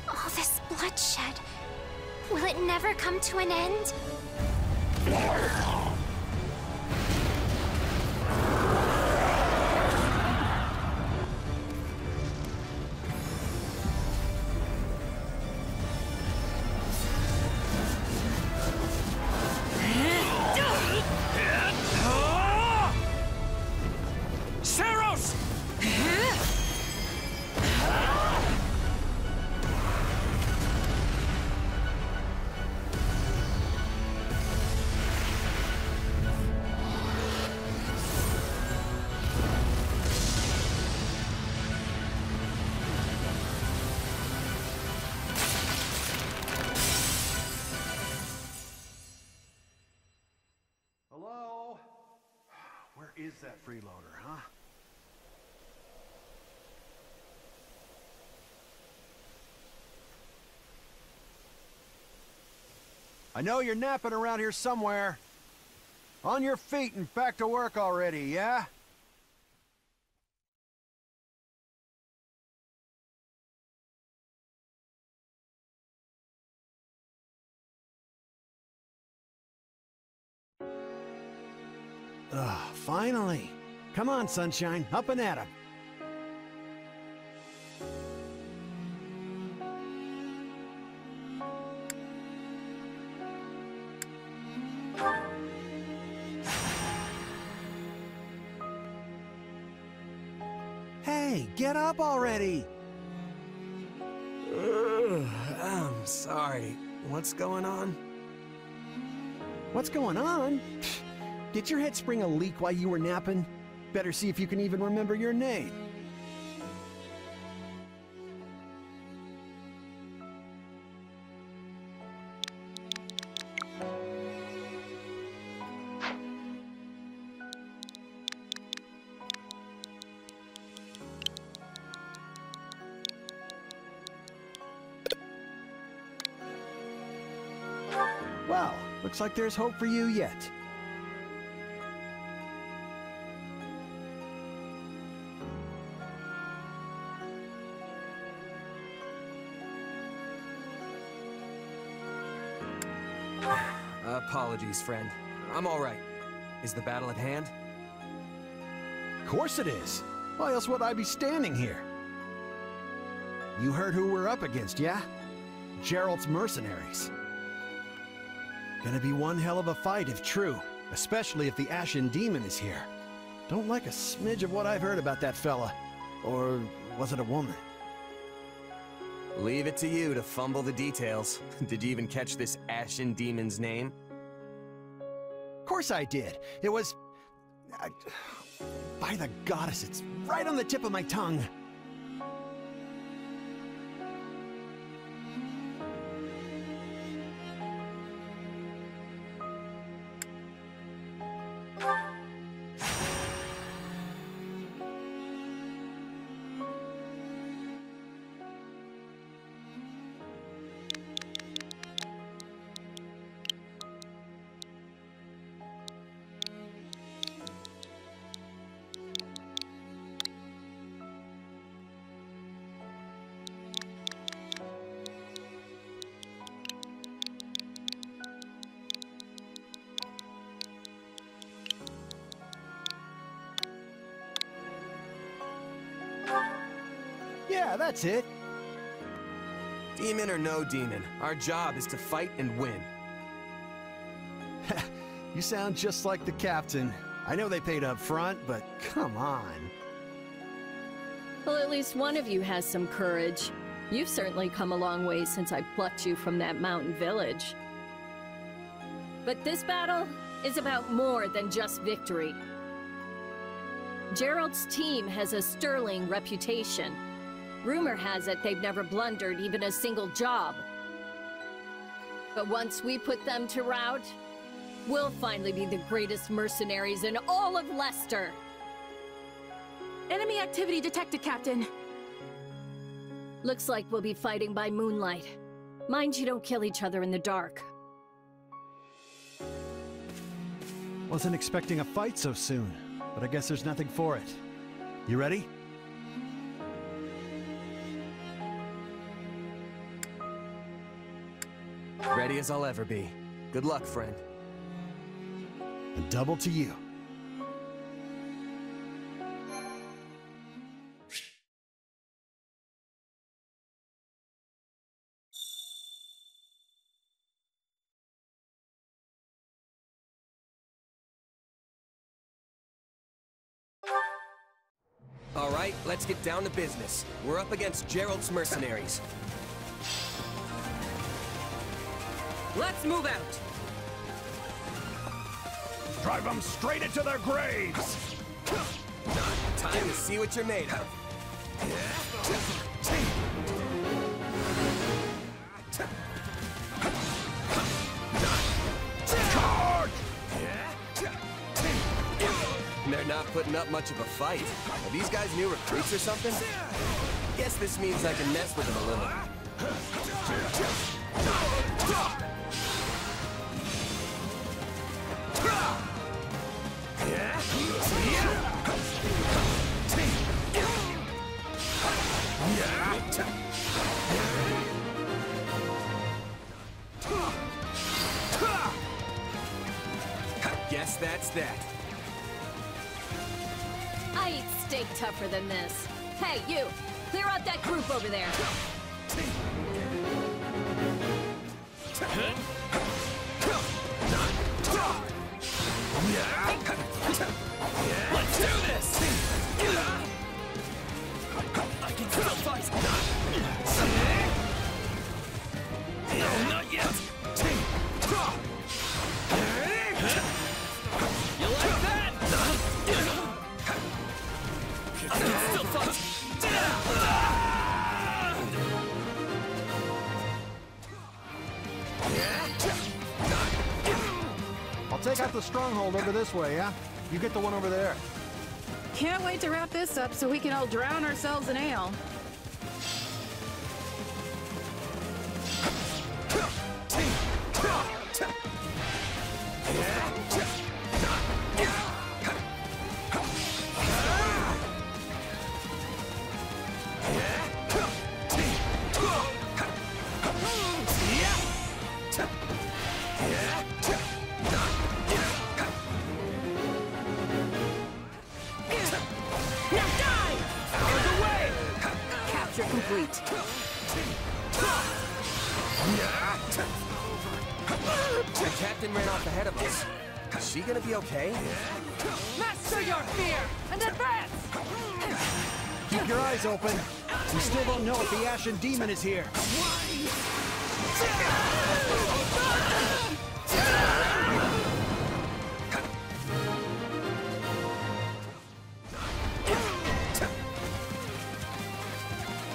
All this bloodshed. Will it never come to an end? Hello? Where is that freeloader, huh? I know you're napping around here somewhere. On your feet and back to work already, yeah? Finally. Come on, Sunshine, up and at 'em. Hey, get up already! I'm sorry. What's going on? What's going on? Did your head spring a leak while you were napping? Better see if you can even remember your name. Well, looks like there's hope for you yet. Apologies, friend. I'm all right. Is the battle at hand? Of course it is. Why else would I be standing here? You heard who we're up against, yeah? Geralt's mercenaries. Gonna be one hell of a fight if true, especially if the Ashen Demon is here. Don't like a smidge of what I've heard about that fella. Or was it a woman? Leave it to you to fumble the details. Did you even catch this ashen demon's name? Of course I did. It was... by the goddess, it's right on the tip of my tongue. Yeah, that's it. Demon or no demon, our job is to fight and win. You sound just like the captain. I know they paid up front, but come on. Well, at least one of you has some courage. You've certainly come a long way since I plucked you from that mountain village. But this battle is about more than just victory. Gerald's team has a sterling reputation. Rumor has it they've never blundered even a single job. But once we put them to rout, we'll finally be the greatest mercenaries in all of Leicester. Enemy activity detected, Captain. Looks like we'll be fighting by moonlight. Mind you don't kill each other in the dark. Wasn't expecting a fight so soon, but I guess there's nothing for it. You ready? Ready as I'll ever be. Good luck, friend. And double to you. All right, let's get down to business. We're up against Gerald's mercenaries. Let's move out! Drive them straight into their graves! Time to see what you're made of. Charge! They're not putting up much of a fight. Are these guys new recruits or something? Guess this means I can mess with them a little. Guess that's that. I eat steak tougher than this. Hey, you! Clear out that group over there! Let's do this! I can still fight! No, not yet! You like that? I can still fight! I'll take out the stronghold over this way, yeah? You get the one over there. Can't wait to wrap this up so we can all drown ourselves in ale. Capture complete. The captain ran off ahead of us. Is she gonna be okay? Master your fear! advance! Keep your eyes open. We still don't know if the Ashen Demon is here.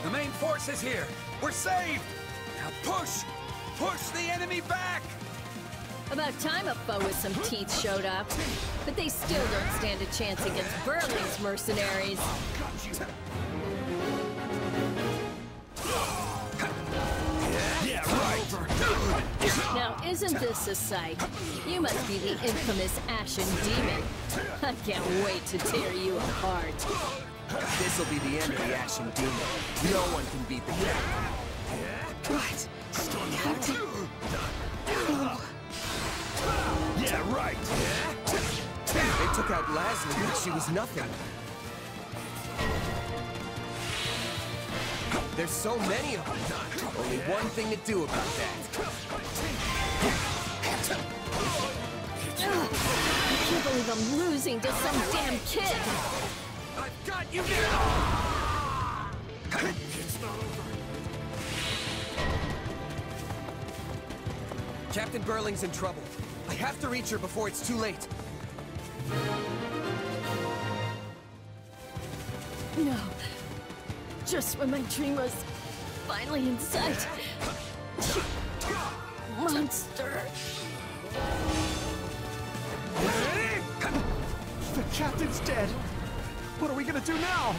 The main force is here. We're saved. Now push! Push the enemy back! About time a foe with some teeth showed up. But they still don't stand a chance against Burling's mercenaries. Yeah, right. Now, isn't this a sight? You must be the infamous Ashen Demon. I can't wait to tear you apart. This'll be the end of the Ashen Demon. No one can beat the Captain. What? Captain? Yeah, right. They took out Leslie like she was nothing. There's so many of them. Only one thing to do about that. I can't believe I'm losing to some damn kid. I've got you now! Captain Burling's in trouble. I have to reach her before it's too late. No. Just when my dream was finally in sight. Monster. The captain's dead. What are we gonna do now?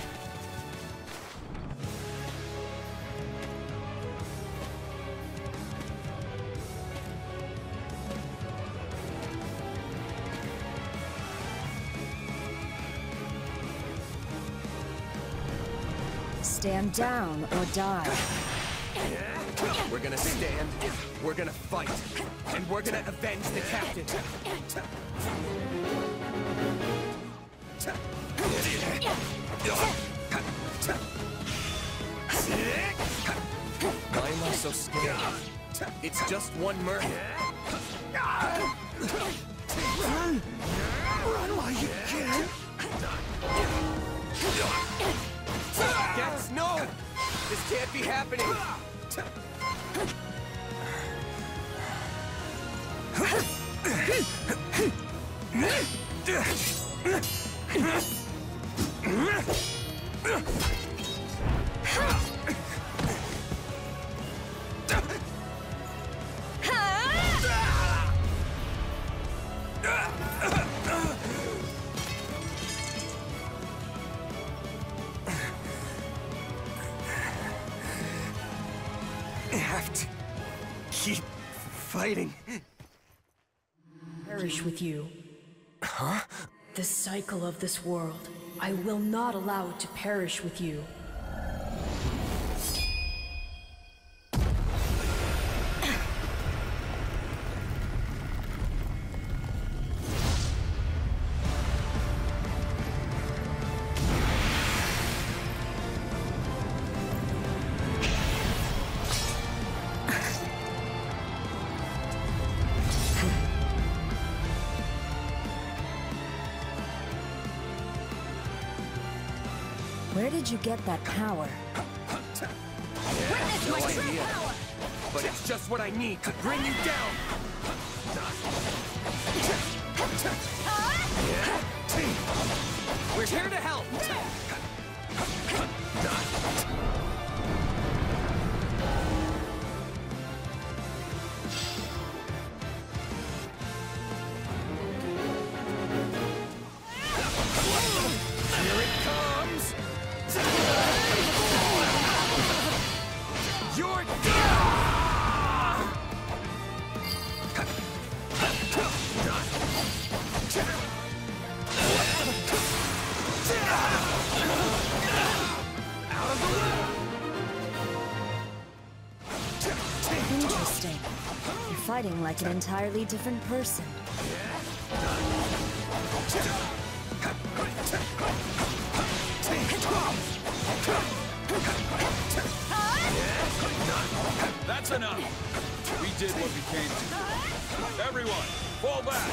Stand down or die. We're gonna stand, we're gonna fight, and we're gonna avenge the Captain. Why am I so scared? It's just one murder. Run! Run while you can! Gats, no! This can't be happening! I have to keep fighting. Perish with you. Huh? The cycle of this world. I will not allow it to perish with you. Where did you get that power? No idea, but it's just what I need to bring you down. We're here to help. Here it comes. You're Interesting. You're fighting like an entirely different person. That's enough! We did what we came to. Everyone, fall back!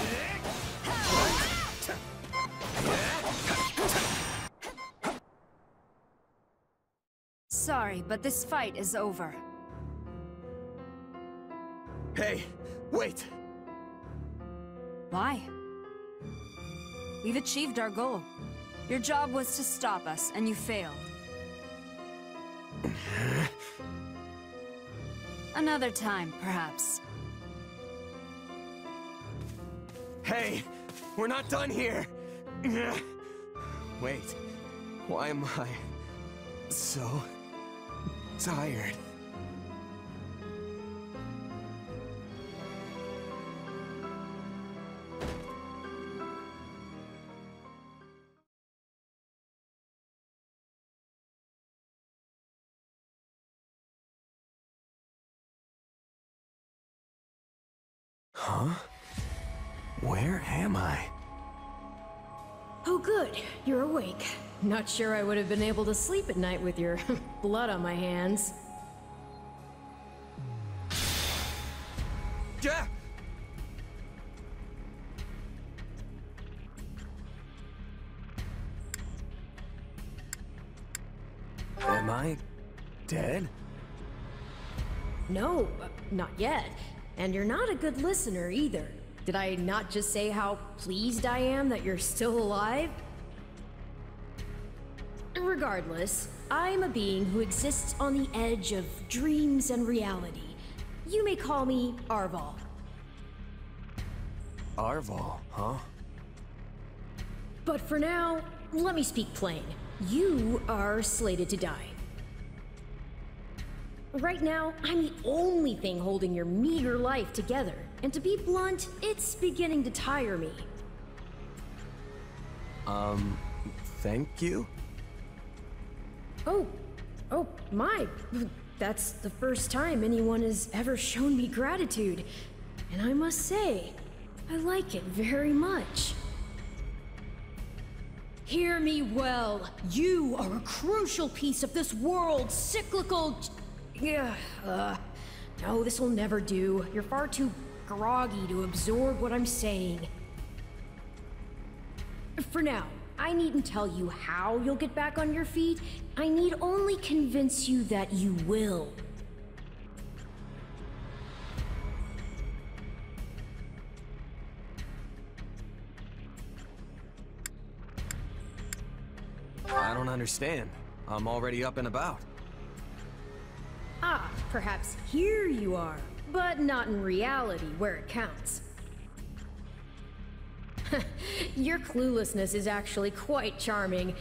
sorry, but this fight is over. Hey, wait! Why? We've achieved our goal. Your job was to stop us, and you failed. Another time, perhaps. Hey! We're not done here! Wait, why am I so tired? Huh? Where am I? Oh good, you're awake. Not sure I would have been able to sleep at night with your blood on my hands. Yeah! Am I dead? No, not yet. And you're not a good listener either. Did I not just say how pleased I am that you're still alive? Regardless, I'm a being who exists on the edge of dreams and reality. You may call me Arval. Arval, huh? But for now, let me speak plain. You are slated to die. Right now, I'm the only thing holding your meager life together. And to be blunt, it's beginning to tire me. Thank you? Oh my. That's the first time anyone has ever shown me gratitude. And I must say, I like it very much. Hear me well. You are a crucial piece of this world's cyclical... no, this will never do. You're far too groggy to absorb what I'm saying. For now, I needn't tell you how you'll get back on your feet. I need only convince you that you will. I don't understand. I'm already up and about. Ah, perhaps here you are, but not in reality where it counts. Your cluelessness is actually quite charming.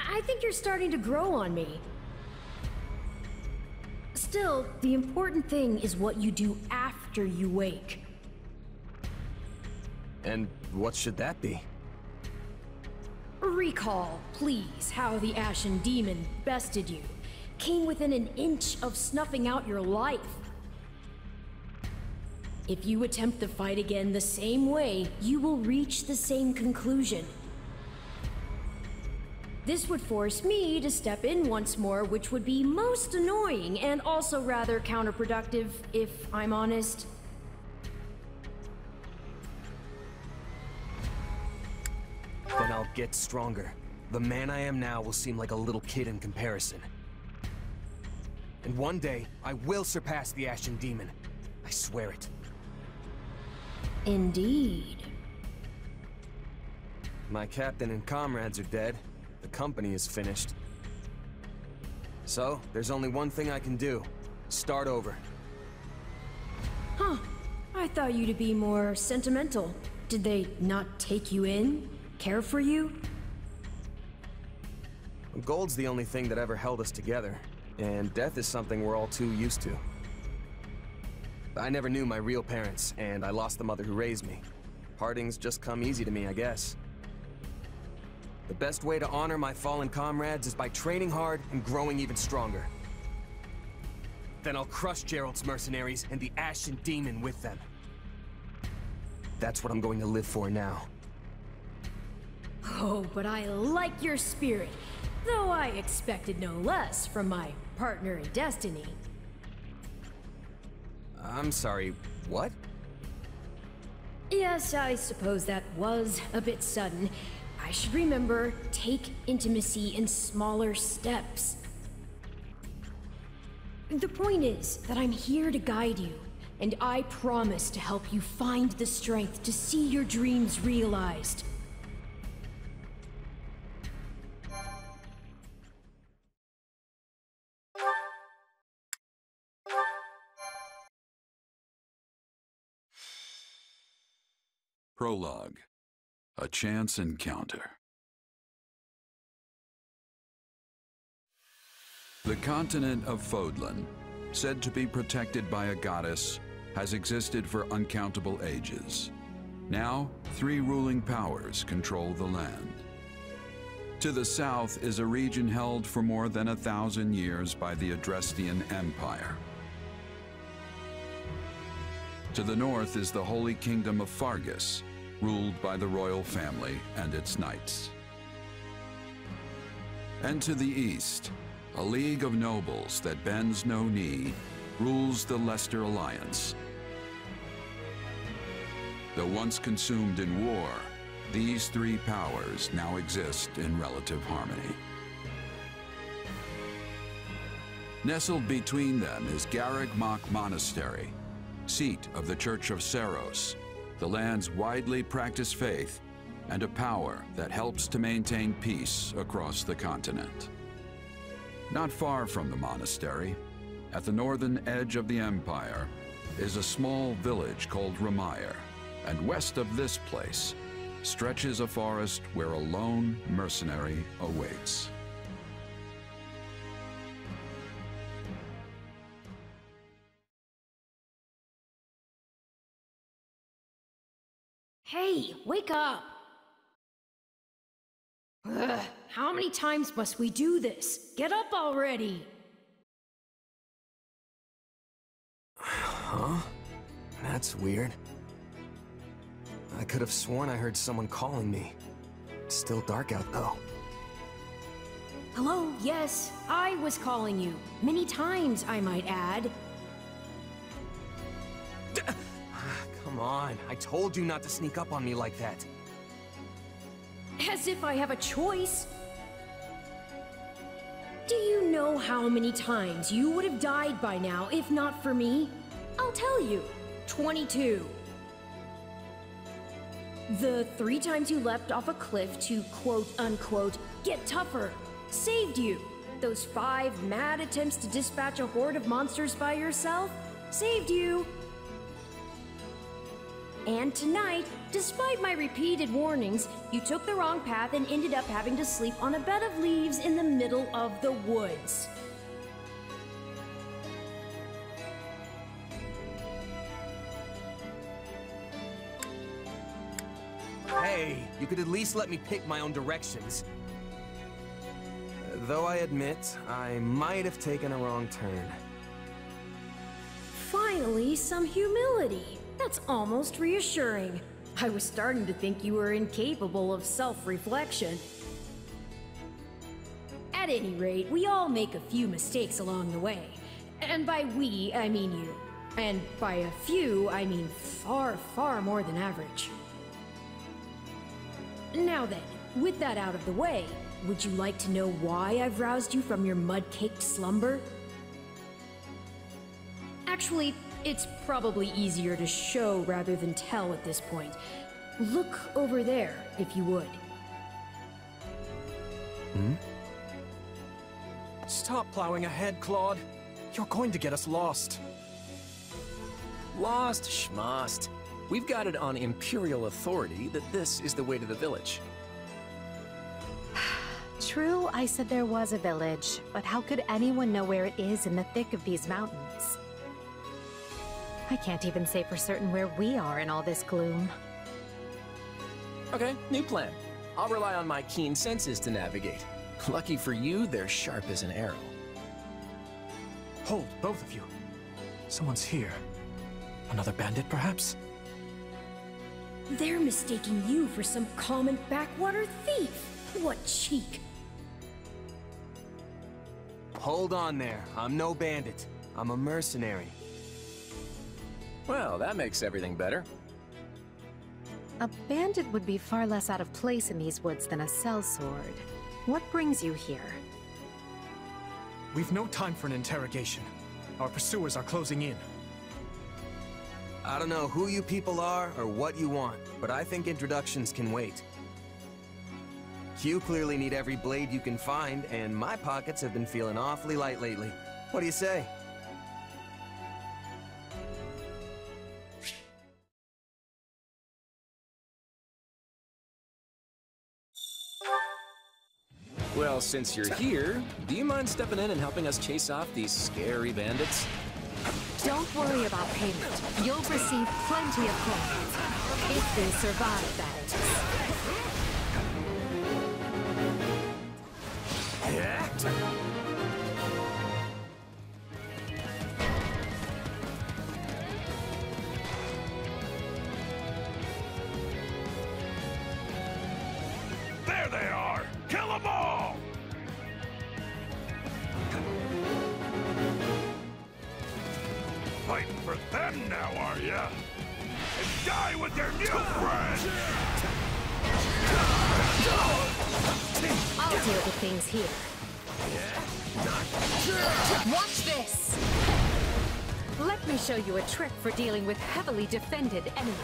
I think you're starting to grow on me. Still, the important thing is what you do after you wake. And what should that be? Recall, please, how the Ashen Demon bested you. Came within an inch of snuffing out your life. If you attempt the fight again the same way, you will reach the same conclusion. This would force me to step in once more, which would be most annoying and also rather counterproductive, if I'm honest. Then I'll get stronger. The man I am now will seem like a little kid in comparison. And one day, I will surpass the Ashen Demon. I swear it. Indeed. My captain and comrades are dead. The company is finished. So, there's only one thing I can do. Start over. Huh. I thought you to be more sentimental. Did they not take you in? Care for you? Gold's the only thing that ever held us together. And death is something we're all too used to. I never knew my real parents, and I lost the mother who raised me. Partings just come easy to me, I guess. The best way to honor my fallen comrades is by training hard and growing even stronger. Then I'll crush Geralt's mercenaries and the Ashen Demon with them. That's what I'm going to live for now. Oh, but I like your spirit. Though I expected no less from my partner in destiny. I'm sorry, what? Yes, I suppose that was a bit sudden. I should remember, take intimacy in smaller steps. The point is that I'm here to guide you, and I promise to help you find the strength to see your dreams realized. Prologue. A chance encounter. The continent of Fodlan, said to be protected by a goddess, has existed for uncountable ages. Now, 3 ruling powers control the land. To the south is a region held for more than 1,000 years by the Adrestian Empire. To the north is the Holy Kingdom of Fargus, ruled by the royal family and its knights. And to the east, a league of nobles that bends no knee rules the Leicester Alliance. Though once consumed in war, these 3 powers now exist in relative harmony. Nestled between them is Garreg Mach Monastery, seat of the Church of Seros, the land's widely practiced faith, and a power that helps to maintain peace across the continent. Not far from the monastery, at the northern edge of the empire, is a small village called Ramire, and west of this place stretches a forest where a lone mercenary awaits. Hey, wake up! Ugh, how many times must we do this? Get up already! Huh? That's weird. I could have sworn I heard someone calling me. It's still dark out, though. Hello, yes, I was calling you. Many times, I might add. Come on, I told you not to sneak up on me like that. As if I have a choice. Do you know how many times you would have died by now if not for me? I'll tell you. 22. The 3 times you leapt off a cliff to quote-unquote get tougher saved you. Those 5 mad attempts to dispatch a horde of monsters by yourself saved you. And tonight, despite my repeated warnings, you took the wrong path and ended up having to sleep on a bed of leaves in the middle of the woods. Hey, you could at least let me pick my own directions. Though I admit, I might have taken a wrong turn. Finally, some humility. That's almost reassuring. I was starting to think you were incapable of self-reflection. At any rate, we all make a few mistakes along the way. And by we, I mean you. And by a few, I mean far, far more than average. Now then, with that out of the way, would you like to know why I've roused you from your mud-caked slumber? Actually, it's probably easier to show rather than tell at this point. Look over there, if you would. Hmm? Stop plowing ahead, Claude. You're going to get us lost. Lost schmost. We've got it on Imperial authority that this is the way to the village. True, I said there was a village, but how could anyone know where it is in the thick of these mountains? I can't even say for certain where we are in all this gloom. Okay, new plan. I'll rely on my keen senses to navigate. Lucky for you, they're sharp as an arrow. Hold, both of you. Someone's here. Another bandit, perhaps? They're mistaking you for some common backwater thief. What cheek. Hold on there. I'm no bandit. I'm a mercenary. Well, that makes everything better. A bandit would be far less out of place in these woods than a sellsword. What brings you here? We've no time for an interrogation. Our pursuers are closing in. I don't know who you people are or what you want, but I think introductions can wait. You clearly need every blade you can find, and my pockets have been feeling awfully light lately. What do you say? Well, since you're here, do you mind stepping in and helping us chase off these scary bandits? Don't worry about payment. You'll receive plenty of coins. If they survive, that is. There they are! Kill them all! Fighting for them now, are ya? And die with your new friend! I'll deal with things here. Watch this! Let me show you a trick for dealing with heavily defended enemies.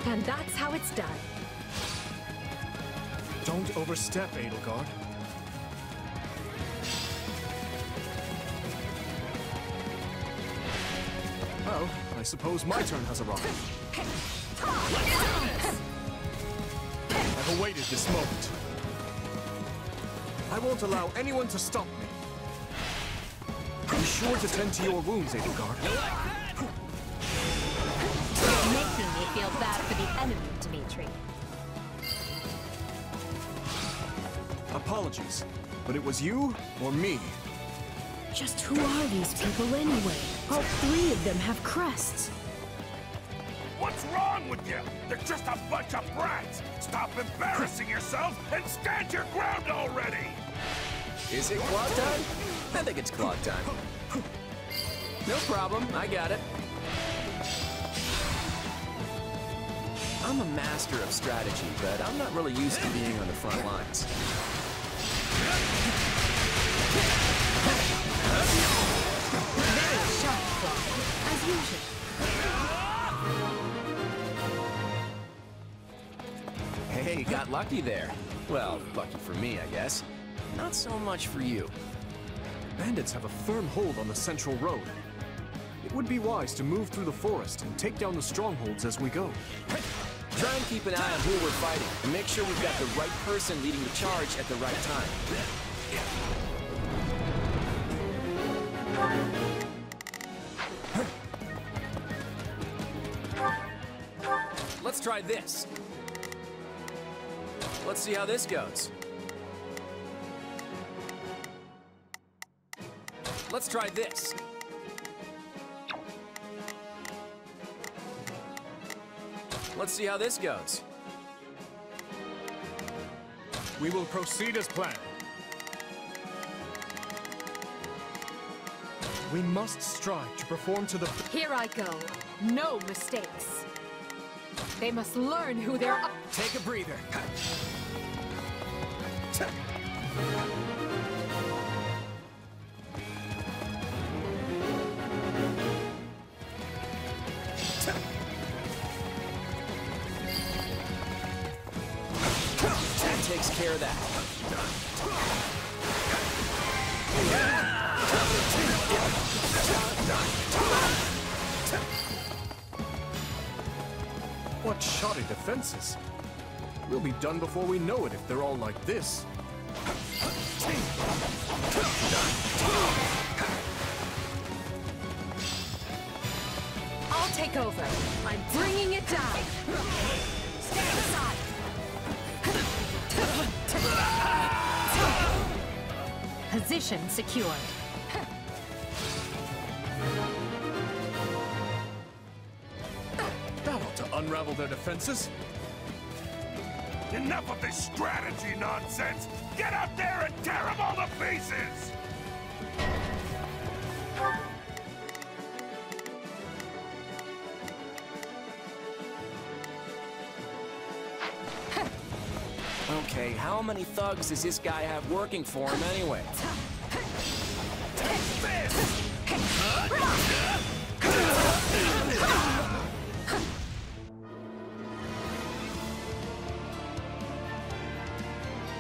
And that's how it's done. Don't overstep, Edelgard. Well, I suppose my turn has arrived. I've awaited this moment. I won't allow anyone to stop me. Be sure to tend to your wounds, Edelgard. You're making me feel bad for the enemy, Dimitri. Apologies, but it was you or me. Just who are these people anyway? All three of them have crests. What's wrong with you? They're just a bunch of brats! Stop embarrassing yourselves and stand your ground already! Is it clock time? I think it's clock time. No problem, I got it. I'm a master of strategy, but I'm not really used to being on the front lines. Very sharp, Claude, as usual. Hey, got lucky there. Well, lucky for me, I guess. Not so much for you. Bandits have a firm hold on the central road. It would be wise to move through the forest and take down the strongholds as we go. Try and keep an eye on who we're fighting, and make sure we've got the right person leading the charge at the right time. Let's try this. Let's see how this goes. Let's try this. Let's see how this goes. We will proceed as planned. We must strive to perform to the... Here I go. No mistakes. They must learn who they're up... Take a breather. That takes care of that. What shoddy defenses. We'll be done before we know it if they're all like this. I'll take over. I'm bringing it down. Stand aside. Position secured. That ought to unravel their defenses. Enough of this strategy nonsense! Get out there and tear them all to pieces! Okay, how many thugs does this guy have working for him anyway?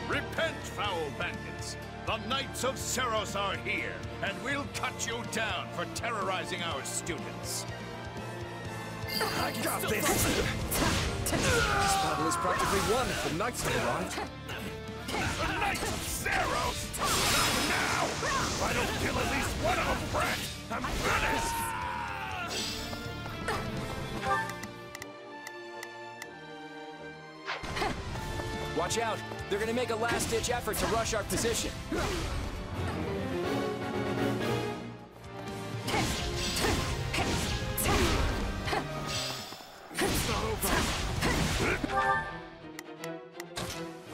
Repent, foul bandits! The Knights of Seros are here, and we'll cut you down for terrorizing our students. I got this! This battle is practically won if the Knights have arrived. The Knights of Seros! Not now! If I don't kill at least one of them, Brett, I'm finished! Watch out! They're gonna make a last-ditch effort to rush our position.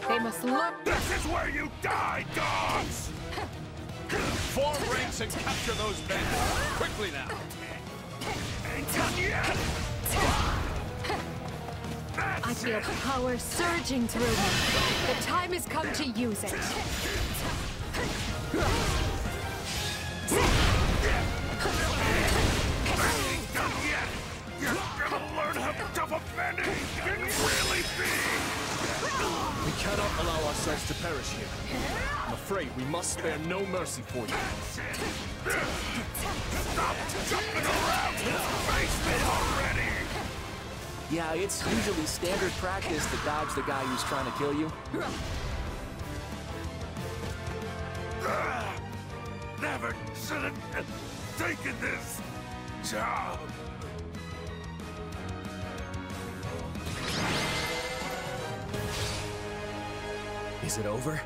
They must look. This is where you die, dogs! Form ranks and capture those bandits. Quickly now! Ain't done yet! I feel power surging through me. The time has come to use it. Ain't done yet! You're gonna learn how tough a bandit can really be! We cannot allow ourselves to perish here. I'm afraid we must spare no mercy for you. Stop jumping around! Face me already! Yeah, it's usually standard practice to dodge the guy who's trying to kill you. Never should have taken this job. Is it over?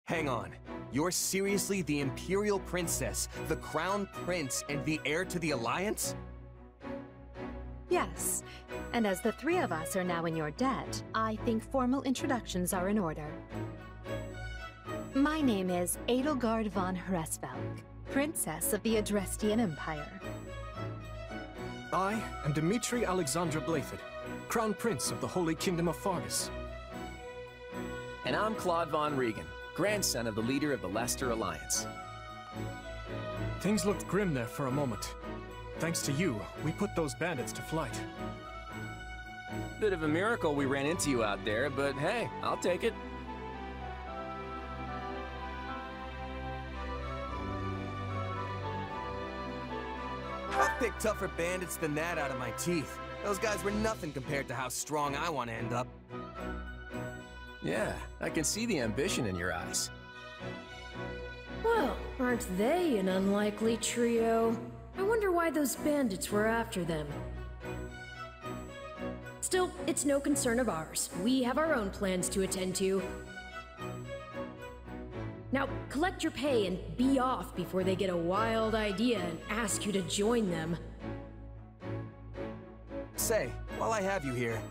Hang on. You're seriously the Imperial Princess, the Crown Prince, and the heir to the Alliance? Yes, and as the three of us are now in your debt, I think formal introductions are in order. My name is Edelgard von Hresvelg, Princess of the Adrestian Empire. I am Dimitri Alexandra Blaithid, Crown Prince of the Holy Kingdom of Fargus. And I'm Claude von Regan, grandson of the leader of the Leicester Alliance. Things looked grim there for a moment. Thanks to you, we put those bandits to flight. Bit of a miracle we ran into you out there, but hey, I'll take it. I've picked tougher bandits than that out of my teeth. Those guys were nothing compared to how strong I want to end up. Yeah, I can see the ambition in your eyes. Well, aren't they an unlikely trio? I wonder why those bandits were after them. Still, it's no concern of ours. We have our own plans to attend to. Now, collect your pay and be off before they get a wild idea and ask you to join them. Say, while I have you here,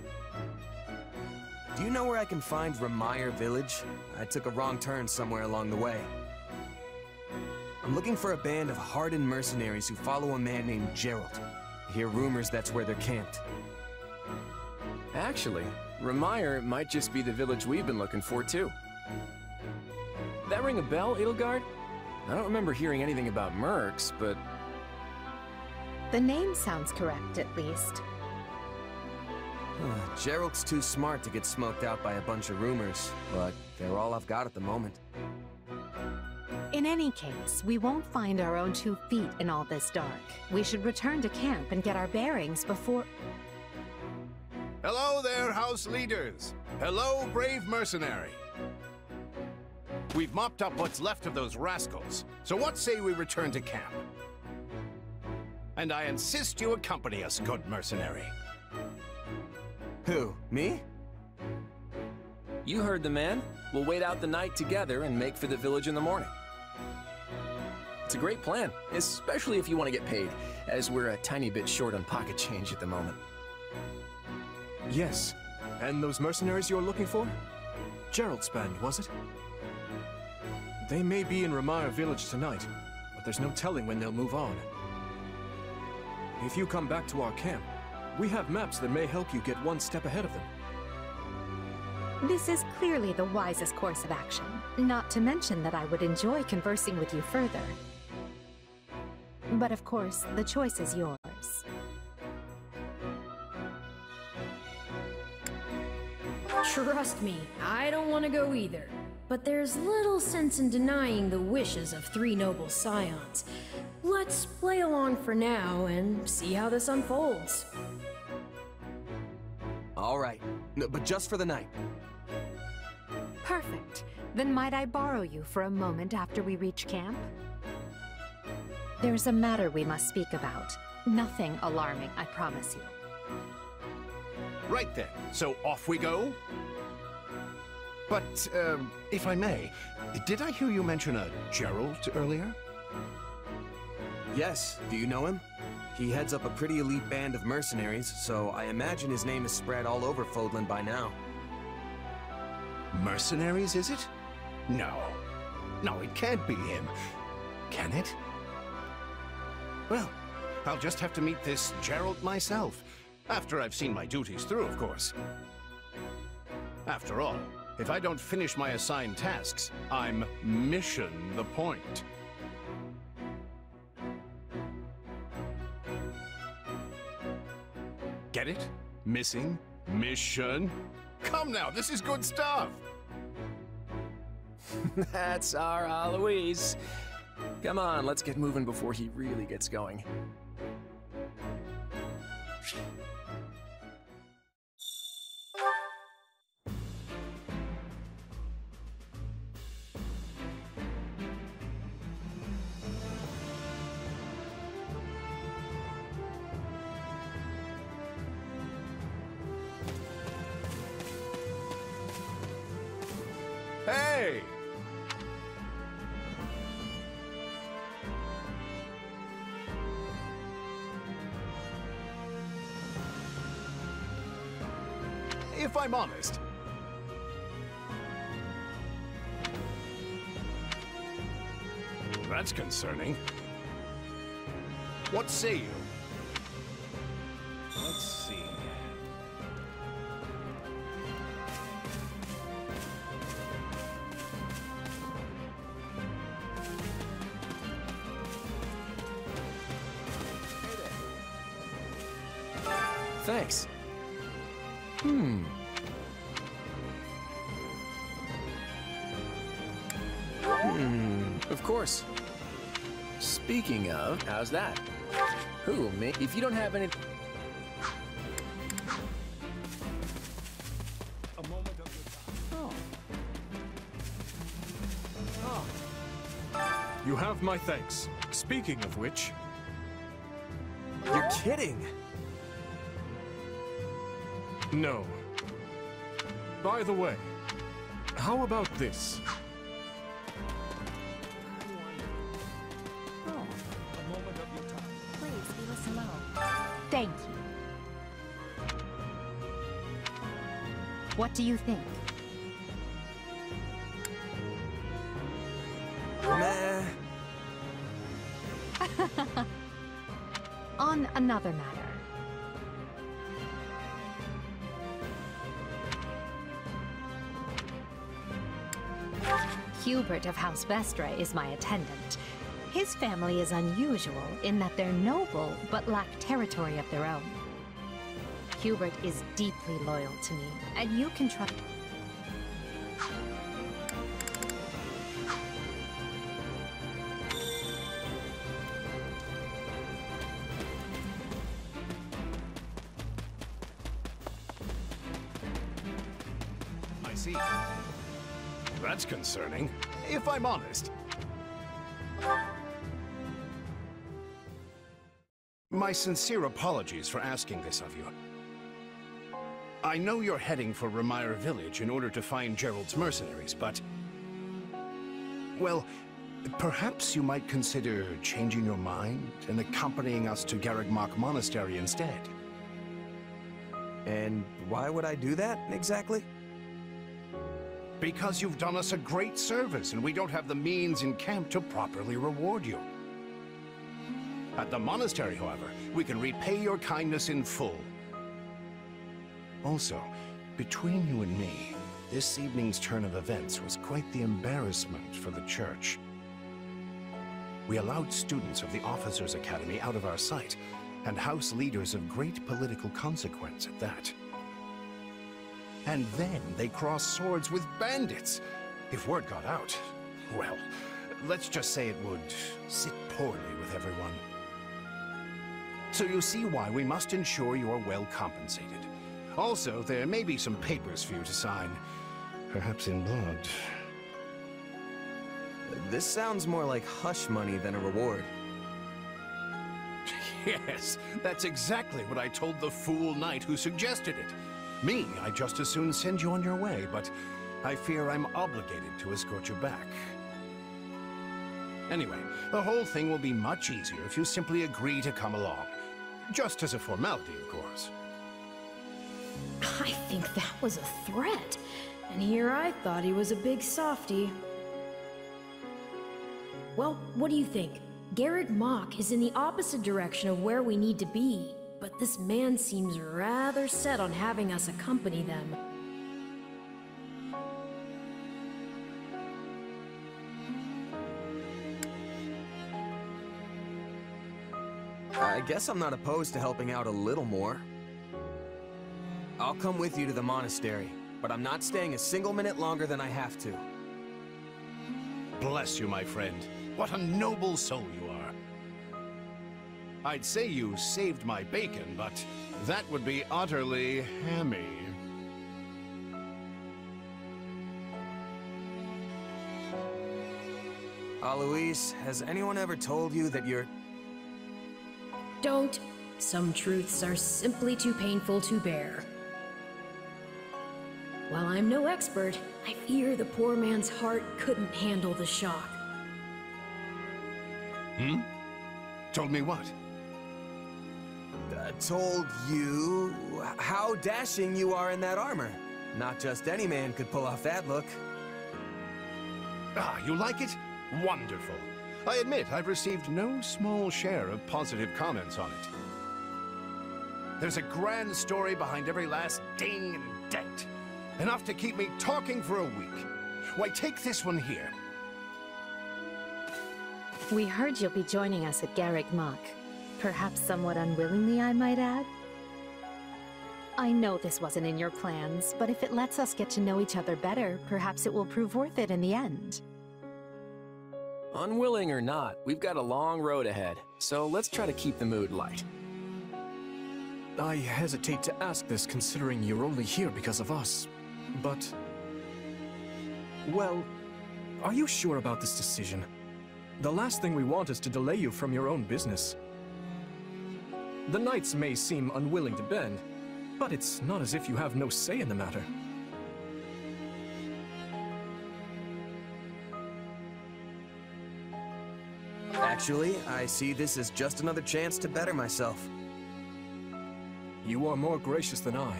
do you know where I can find Ramire Village? I took a wrong turn somewhere along the way. I'm looking for a band of hardened mercenaries who follow a man named Gerald. I hear rumors that's where they're camped. Actually, Ramire might just be the village we've been looking for, too. That ring a bell, Edelgard? I don't remember hearing anything about mercs, but... The name sounds correct, at least. Gerald's too smart to get smoked out by a bunch of rumors, but they're all I've got at the moment. In any case, we won't find our own 2 feet in all this dark. We should return to camp and get our bearings before... Hello there, house leaders. Hello, brave mercenary. We've mopped up what's left of those rascals, so what say we return to camp? And I insist you accompany us, good mercenary. Who, me? You heard the man. We'll wait out the night together and make for the village in the morning. It's a great plan, especially if you want to get paid, as we're a tiny bit short on pocket change at the moment. Yes. And those mercenaries you're looking for? Gerald's band, was it? They may be in Ramire village tonight, but there's no telling when they'll move on. If you come back to our camp, we have maps that may help you get one step ahead of them. This is clearly the wisest course of action, not to mention that I would enjoy conversing with you further. But of course, the choice is yours. Trust me, I don't want to go either. But there's little sense in denying the wishes of three noble scions. Let's play along for now and see how this unfolds. All right, but just for the night. Perfect. Then might I borrow you for a moment after we reach camp? There's a matter we must speak about. Nothing alarming, I promise you. Right then, so off we go? But, if I may, did I hear you mention a Gerald earlier? Yes, do you know him? He heads up a pretty elite band of mercenaries, so I imagine his name is spread all over Fodlan by now. Mercenaries, is it? No. No, it can't be him. Can it? Well, I'll just have to meet this Gerald myself. After I've seen my duties through, of course. After all, if I don't finish my assigned tasks, I'm mission the point. Get it? Missing? Mission? Come now, this is good stuff! That's our Aloise. Come on, let's get moving before he really gets going. Hey! If I'm honest, that's concerning. What say you? Let's see. Thanks. Of course. Speaking of, how's that? Who, me? If you don't have any... A moment of your time. You have my thanks. Speaking of which... You're kidding! No. By the way, how about this? Thank you. What do you think? Meh. On another matter. Hubert of House Vestra is my attendant. His family is unusual in that they're noble but lack territory of their own. Hubert is deeply loyal to me, and you can trust... I see. That's concerning, if I'm honest. My sincere apologies for asking this of you. I know you're heading for Ramire Village in order to find Gerald's mercenaries, but... well, perhaps you might consider changing your mind and accompanying us to Garreg Mach Monastery instead. And why would I do that, exactly? Because you've done us a great service, and we don't have the means in camp to properly reward you. At the monastery, however, we can repay your kindness in full. Also, between you and me, this evening's turn of events was quite the embarrassment for the church. We allowed students of the Officers' Academy out of our sight, and house leaders of great political consequence at that. And then they crossed swords with bandits. If word got out, well, let's just say it would sit poorly with everyone. So you see why we must ensure you're well compensated. Also, there may be some papers for you to sign, perhaps in blood. This sounds more like hush money than a reward. Yes, that's exactly what I told the fool knight who suggested it. Me, I'd just as soon send you on your way, but I fear I'm obligated to escort you back. Anyway, the whole thing will be much easier if you simply agree to come along. Just as a formality, of course. I think that was a threat. And here I thought he was a big softy. Well, what do you think? Garreg Mach is in the opposite direction of where we need to be, but this man seems rather set on having us accompany them. I guess I'm not opposed to helping out a little more. I'll come with you to the monastery, but I'm not staying a single minute longer than I have to. Bless you, my friend. What a noble soul you are. I'd say you saved my bacon, but that would be utterly hammy. Alois, has anyone ever told you that you're... Don't. Some truths are simply too painful to bear. While I'm no expert, I fear the poor man's heart couldn't handle the shock. Hmm? Told me what? Told you how dashing you are in that armor. Not just any man could pull off that look. Ah, you like it? Wonderful. I admit I've received no small share of positive comments on it. There's a grand story behind every last ding and dent. Enough to keep me talking for a week. Why, take this one here. We heard you'll be joining us at Garreg Mach. Perhaps somewhat unwillingly, I might add. I know this wasn't in your plans, but if it lets us get to know each other better, perhaps it will prove worth it in the end. Unwilling or not, we've got a long road ahead, so let's try to keep the mood light. I hesitate to ask this considering you're only here because of us, but... well, are you sure about this decision? The last thing we want is to delay you from your own business. The knights may seem unwilling to bend, but it's not as if you have no say in the matter. Actually, I see this as just another chance to better myself. You are more gracious than I.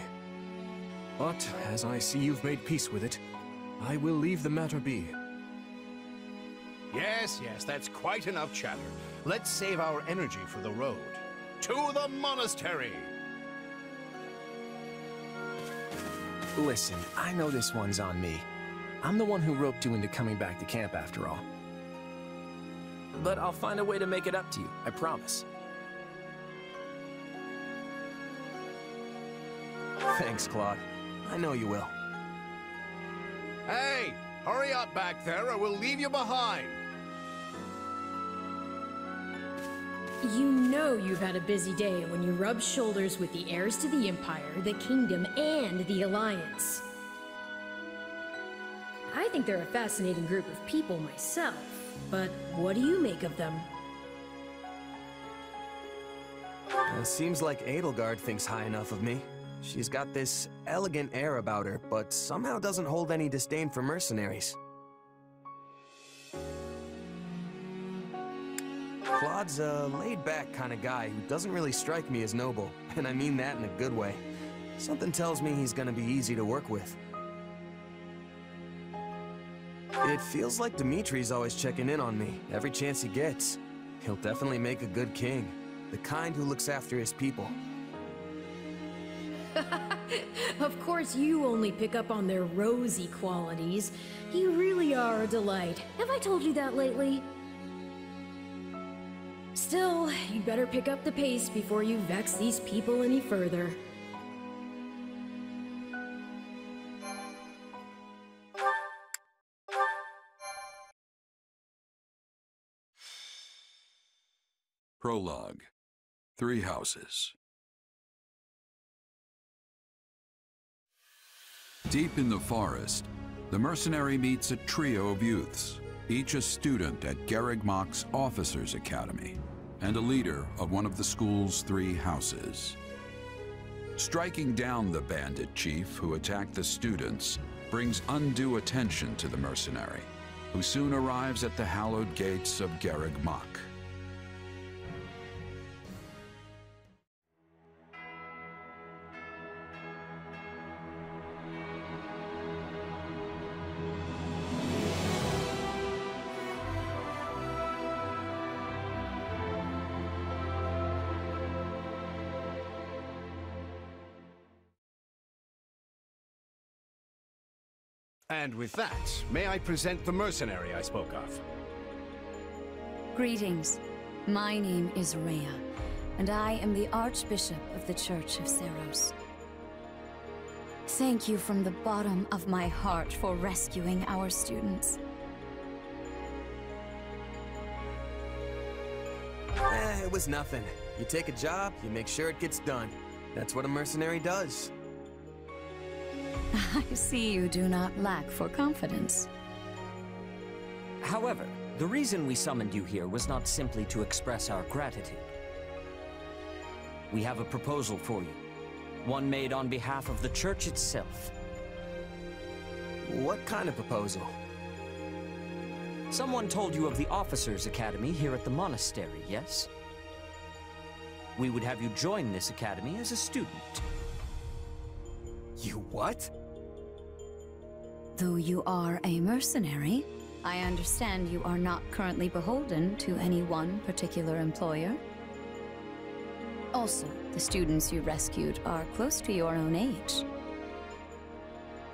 But, as I see you've made peace with it, I will leave the matter be. Yes, that's quite enough chatter. Let's save our energy for the road. To the monastery! Listen, I know this one's on me. I'm the one who roped you into coming back to camp after all. But I'll find a way to make it up to you, I promise. Thanks, Claude. I know you will. Hey! Hurry up back there or we'll leave you behind! You know you've had a busy day when you rub shoulders with the heirs to the Empire, the Kingdom, and the Alliance. I think they're a fascinating group of people myself, but what do you make of them? Seems like Edelgard thinks high enough of me. She's got this elegant air about her, but somehow doesn't hold any disdain for mercenaries. Claude's a laid-back kind of guy who doesn't really strike me as noble, and I mean that in a good way. Something tells me he's gonna be easy to work with. It feels like Dimitri's always checking in on me, every chance he gets. He'll definitely make a good king, the kind who looks after his people. Of course you only pick up on their rosy qualities. You really are a delight. Have I told you that lately? Still, you'd better pick up the pace before you vex these people any further. Prologue. 3 houses. Deep in the forest, the mercenary meets a trio of youths, each a student at Garreg Mach's Officers' Academy, and a leader of one of the school's 3 houses. Striking down the bandit chief who attacked the students brings undue attention to the mercenary, who soon arrives at the hallowed gates of Garreg Mach. And with that, may I present the mercenary I spoke of? Greetings. My name is Rhea, and I am the Archbishop of the Church of Seros. Thank you from the bottom of my heart for rescuing our students. It was nothing. You take a job, you make sure it gets done. That's what a mercenary does. I see you do not lack for confidence. However, the reason we summoned you here was not simply to express our gratitude. We have a proposal for you, one made on behalf of the church itself. What kind of proposal? Someone told you of the Officers' Academy here at the monastery, yes? We would have you join this academy as a student. You what? Though you are a mercenary, I understand you are not currently beholden to any one particular employer. Also, the students you rescued are close to your own age.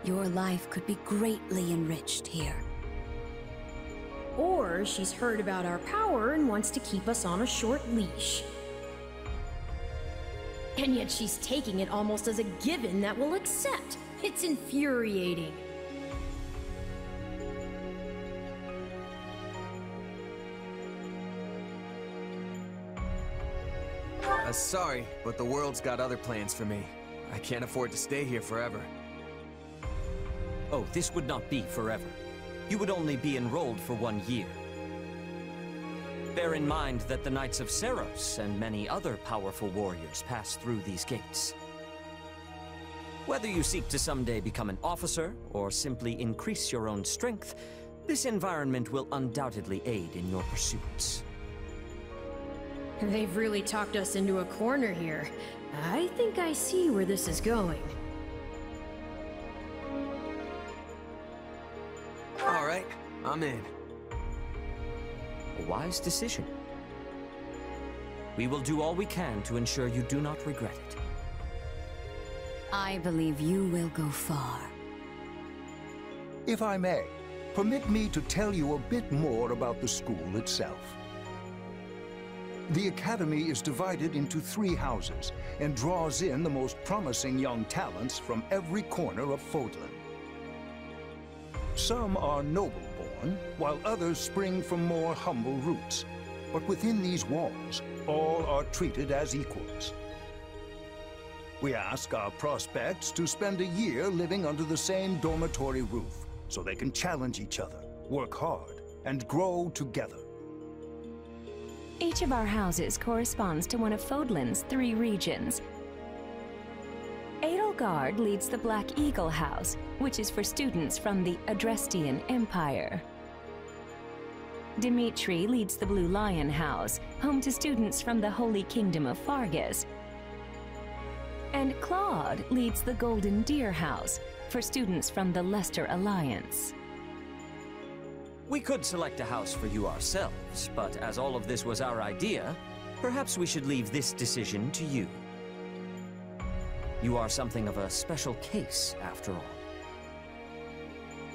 Your life could be greatly enriched here. Or she's heard about our power and wants to keep us on a short leash. And yet she's taking it almost as a given that we'll accept. It's infuriating. Sorry, but the world's got other plans for me. I can't afford to stay here forever. Oh, this would not be forever. You would only be enrolled for 1 year. Bear in mind that the Knights of Seros and many other powerful warriors pass through these gates. Whether you seek to someday become an officer, or simply increase your own strength, this environment will undoubtedly aid in your pursuits. They've really talked us into a corner here. I think I see where this is going. All right, I'm in. A wise decision. We will do all we can to ensure you do not regret it. I believe you will go far. If I may, permit me to tell you a bit more about the school itself. The Academy is divided into 3 houses and draws in the most promising young talents from every corner of Fodlan. Some are noble-born, while others spring from more humble roots. But within these walls, all are treated as equals. We ask our prospects to spend a year living under the same dormitory roof, so they can challenge each other, work hard, and grow together. Each of our houses corresponds to one of Fodlan's 3 regions. Edelgard leads the Black Eagle House, which is for students from the Adrestian Empire. Dimitri leads the Blue Lion House, home to students from the Holy Kingdom of Fargus. And Claude leads the Golden Deer House, for students from the Leicester Alliance. We could select a house for you ourselves, but as all of this was our idea, perhaps we should leave this decision to you. You are something of a special case, after all.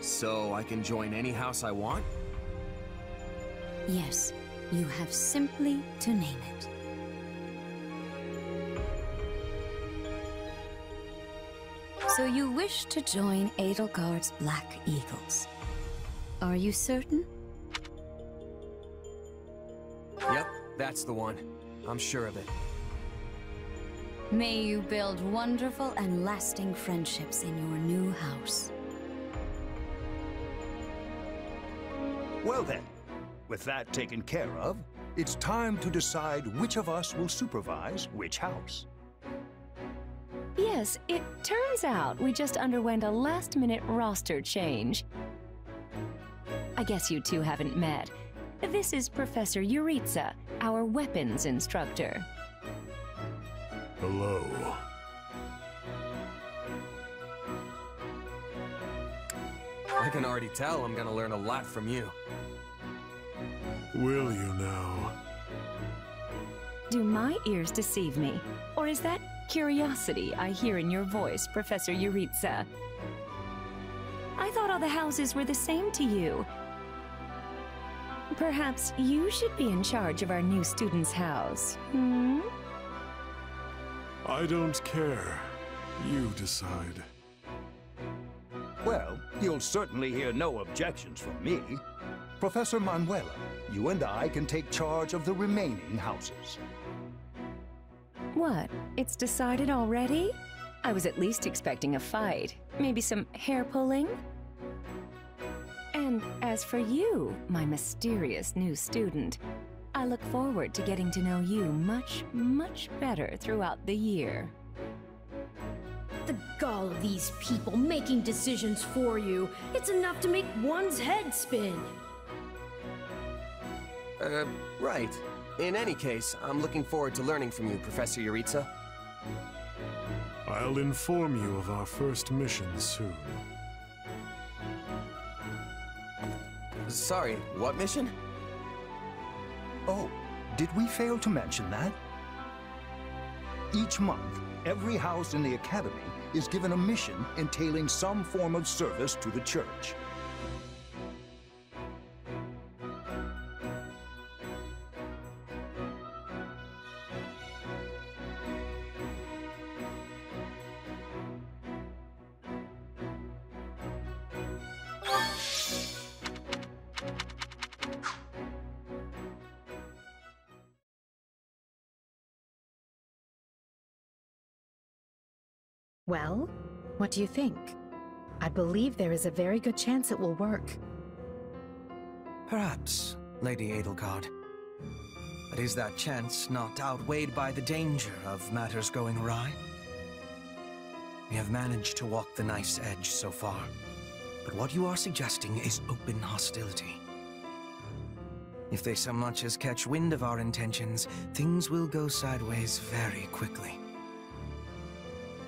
So I can join any house I want? Yes, you have simply to name it. So you wish to join Edelgard's Black Eagles. Are you certain? Yep, that's the one. I'm sure of it. May you build wonderful and lasting friendships in your new house. Well then, with that taken care of, it's time to decide which of us will supervise which house. Yes, it turns out we just underwent a last-minute roster change. I guess you two haven't met. This is Professor Yuritsa, our weapons instructor. Hello. I can already tell I'm gonna learn a lot from you. Will you now? Do my ears deceive me? Or is that curiosity I hear in your voice, Professor Yuritsa? I thought all the houses were the same to you. Perhaps you should be in charge of our new student's house, hmm? I don't care. You decide. Well, you'll certainly hear no objections from me. Professor Manuela, you and I can take charge of the remaining houses. What? It's decided already? I was at least expecting a fight. Maybe some hair pulling? And as for you, my mysterious new student, I look forward to getting to know you much, much better throughout the year. The gall of these people making decisions for you. It's enough to make one's head spin. Right. In any case, I'm looking forward to learning from you, Professor Yuritsa. I'll inform you of our first mission soon. Sorry, what mission? Oh, did we fail to mention that? Each month, every house in the Academy is given a mission entailing some form of service to the Church. Well, what do you think? I believe there is a very good chance it will work. Perhaps, Lady Edelgard. But is that chance not outweighed by the danger of matters going awry? We have managed to walk the knife's edge so far, but what you are suggesting is open hostility. If they so much as catch wind of our intentions, things will go sideways very quickly.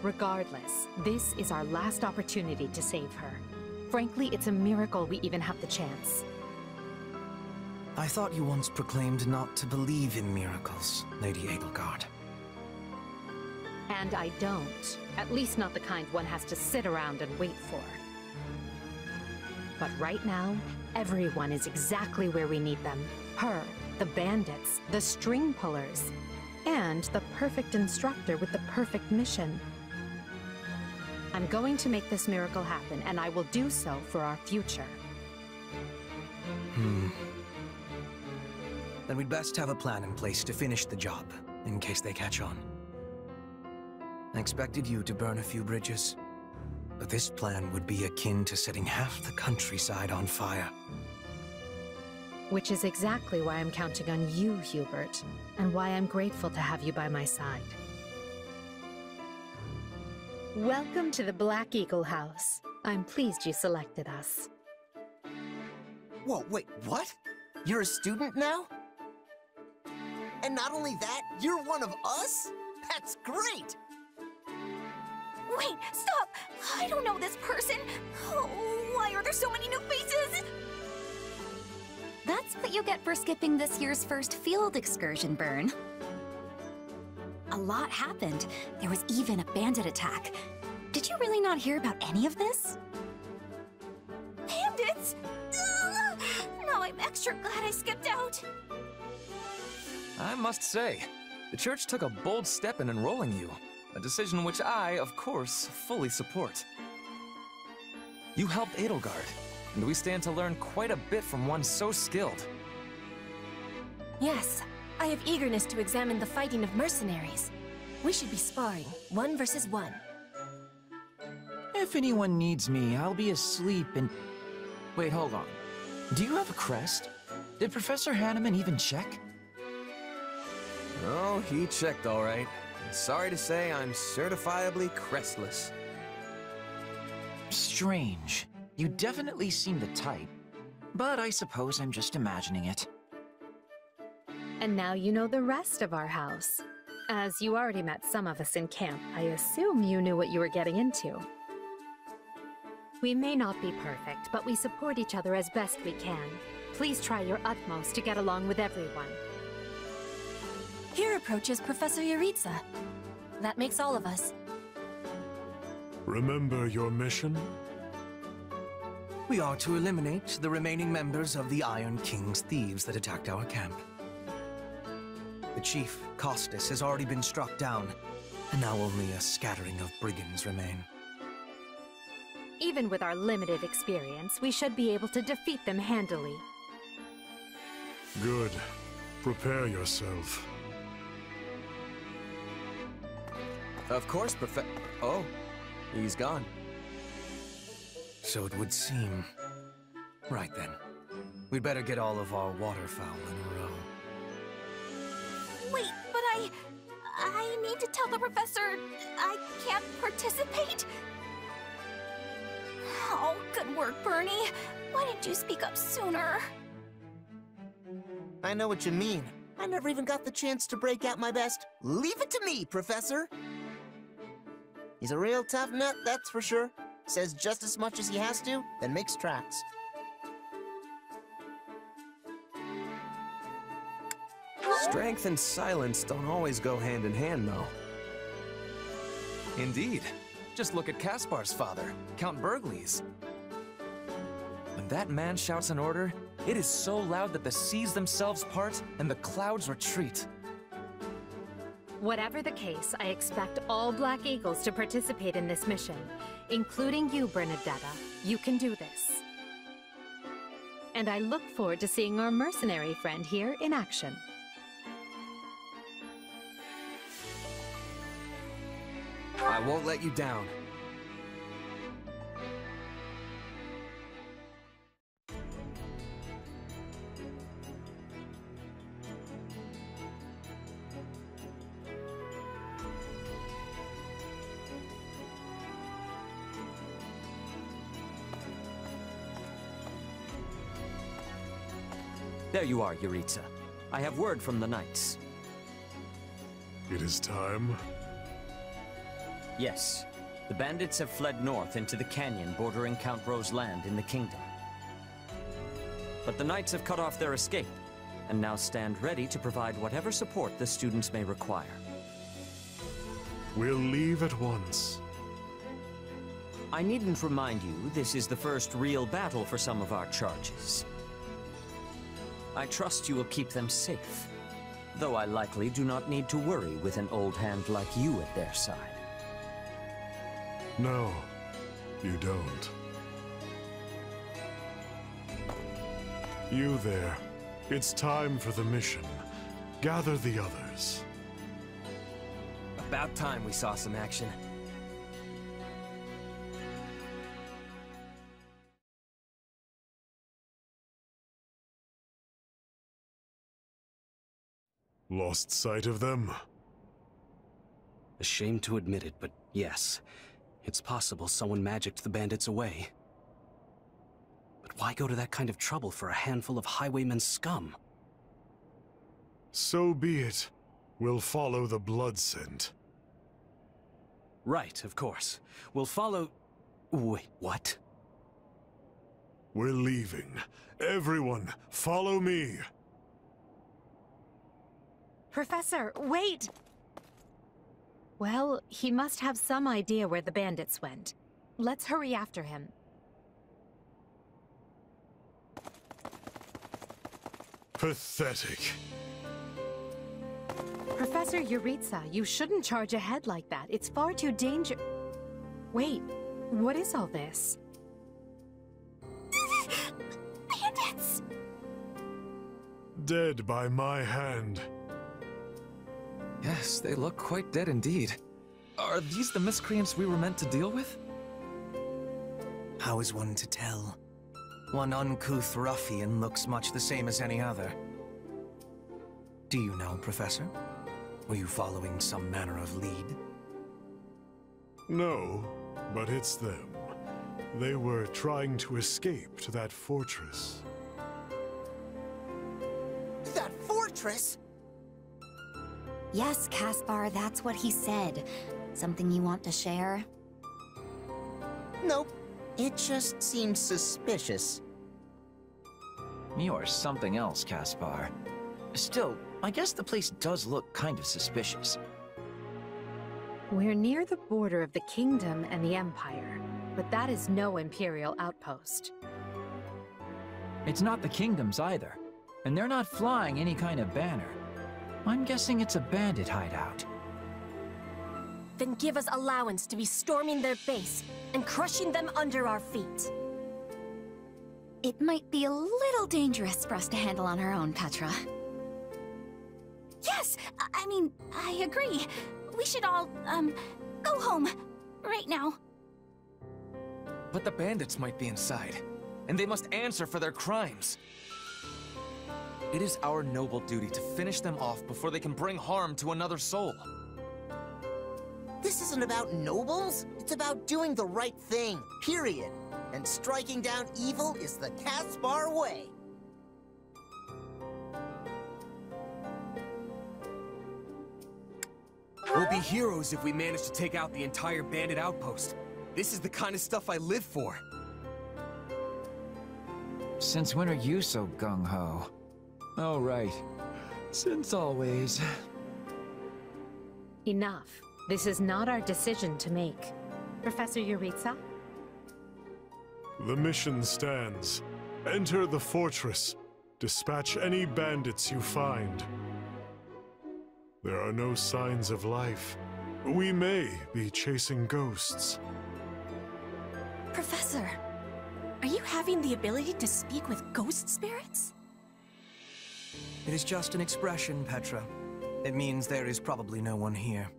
Regardless, this is our last opportunity to save her. Frankly, it's a miracle we even have the chance. I thought you once proclaimed not to believe in miracles, Lady Edelgard. And I don't. At least not the kind one has to sit around and wait for. But right now, everyone is exactly where we need them. Her, the bandits, the string pullers, and the perfect instructor with the perfect mission. I'm going to make this miracle happen, and I will do so for our future. Then we'd best have a plan in place to finish the job, in case they catch on. I expected you to burn a few bridges, but this plan would be akin to setting half the countryside on fire. Which is exactly why I'm counting on you, Hubert, and why I'm grateful to have you by my side. Welcome to the Black Eagle House. I'm pleased you selected us. Whoa, wait, what? You're a student now? And not only that, you're one of us? That's great! Wait, stop! I don't know this person. Oh, why are there so many new faces? That's what you get for skipping this year's first field excursion, Burn. A lot happened. There was even a bandit attack. Did you really not hear about any of this? Bandits? Ugh! Now I'm extra glad I skipped out. I must say, the church took a bold step in enrolling you. A decision which I, of course, fully support. You helped Edelgard, and we stand to learn quite a bit from one so skilled. Yes, I have eagerness to examine the fighting of mercenaries. We should be sparring, 1 versus 1. If anyone needs me, I'll be asleep and... Wait, hold on. Do you have a crest? Did Professor Hanneman even check? Oh, he checked all right. Sorry to say, I'm certifiably crestless. Strange. You definitely seem the type. But I suppose I'm just imagining it. And now you know the rest of our house. As you already met some of us in camp, I assume you knew what you were getting into. We may not be perfect, but we support each other as best we can. Please try your utmost to get along with everyone. Here approaches Professor Yaritza. That makes all of us. Remember your mission? We are to eliminate the remaining members of the Iron King's thieves that attacked our camp. The chief, Costas, has already been struck down, and now only a scattering of brigands remain. Even with our limited experience, we should be able to defeat them handily. Good. Prepare yourself. Of course, Oh, he's gone. So it would seem. Right then. We'd better get all of our waterfowl in a row. Wait, but I need to tell the professor I can't participate? Oh, good work, Bernie. Why didn't you speak up sooner? I know what you mean. I never even got the chance to break out my best. Leave it to me, Professor! He's a real tough nut, that's for sure. Says just as much as he has to, then makes tracks. Strength and silence don't always go hand in hand, though. Indeed. Just look at Caspar's father, Count Burgles. When that man shouts an order, it is so loud that the seas themselves part and the clouds retreat. Whatever the case, I expect all Black Eagles to participate in this mission, including you, Bernadetta. You can do this. And I look forward to seeing our mercenary friend here in action. I won't let you down. There you are, Yaritza. I have word from the knights. It is time. Yes. The bandits have fled north into the canyon bordering Count Ro's land in the kingdom. But the knights have cut off their escape, and now stand ready to provide whatever support the students may require. We'll leave at once. I needn't remind you, this is the first real battle for some of our charges. I trust you will keep them safe, though I likely do not need to worry with an old hand like you at their side. No, you don't. You there. It's time for the mission. Gather the others. About time we saw some action. Lost sight of them? Ashamed to admit it, but yes. It's possible someone magicked the bandits away. But why go to that kind of trouble for a handful of highwaymen scum? So be it. We'll follow the blood scent. Right, of course. We'll follow... Wait, what? We're leaving. Everyone, follow me! Professor, wait! Well, he must have some idea where the bandits went. Let's hurry after him. Pathetic. Professor Yuritsa, you shouldn't charge ahead like that. It's far too dangerous. Wait, what is all this? Bandits! Dead by my hand. Yes, they look quite dead indeed. Are these the miscreants we were meant to deal with? How is one to tell? One uncouth ruffian looks much the same as any other. Do you know, Professor? Were you following some manner of lead? No, but it's them. They were trying to escape to that fortress. That fortress? Yes, Caspar, that's what he said. Something you want to share? Nope. It just seemed suspicious. You're something else, Caspar. Still, I guess the place does look kind of suspicious. We're near the border of the Kingdom and the Empire, but that is no Imperial outpost. It's not the Kingdom's either, and they're not flying any kind of banner. I'm guessing it's a bandit hideout. Then give us allowance to be storming their base and crushing them under our feet. It might be a little dangerous for us to handle on our own, Petra. Yes! I mean, I agree. We should all, go home. Right now. But the bandits might be inside, and they must answer for their crimes. It is our noble duty to finish them off before they can bring harm to another soul. This isn't about nobles. It's about doing the right thing, period. And striking down evil is the Caspar way. We'll be heroes if we manage to take out the entire bandit outpost. This is the kind of stuff I live for. Since when are you so gung-ho? Oh, right. Since always. Enough. This is not our decision to make. Professor Yuritsa? The mission stands. Enter the fortress. Dispatch any bandits you find. There are no signs of life. We may be chasing ghosts. Professor, are you having the ability to speak with ghost spirits? It is just an expression, Petra. It means there is probably no one here.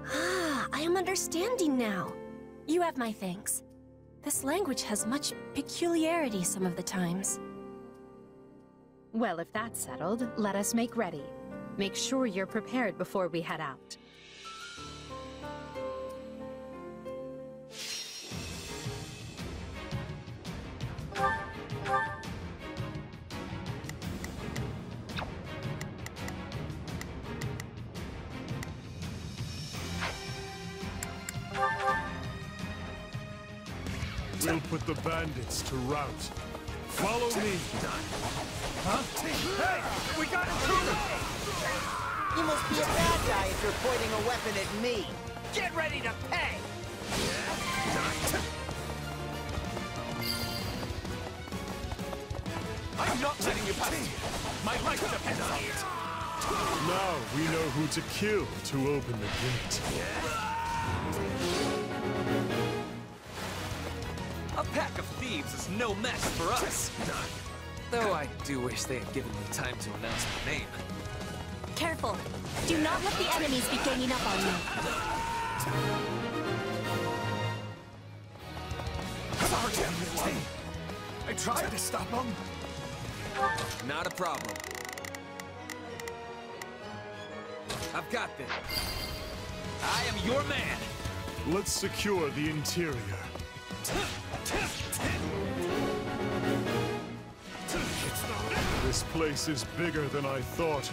Ah, I am understanding now. You have my thanks. This language has much peculiarity some of the times. Well, if that's settled, let us make ready. Make sure you're prepared before we head out. We'll put the bandits to rout. Follow me. Huh? Hey! We got intruder! You must be a bad guy if you're pointing a weapon at me. Get ready to pay! I'm not letting you pass. My life depends on it. Now we know who to kill to open the gate. A pack of thieves is no match for us. Though I do wish they had given me time to announce my name. Careful. Do not let the enemies be ganging up on you. Sorry, I tried to stop them. Not a problem. I've got this. I am your man. Let's secure the interior. This place is bigger than I thought.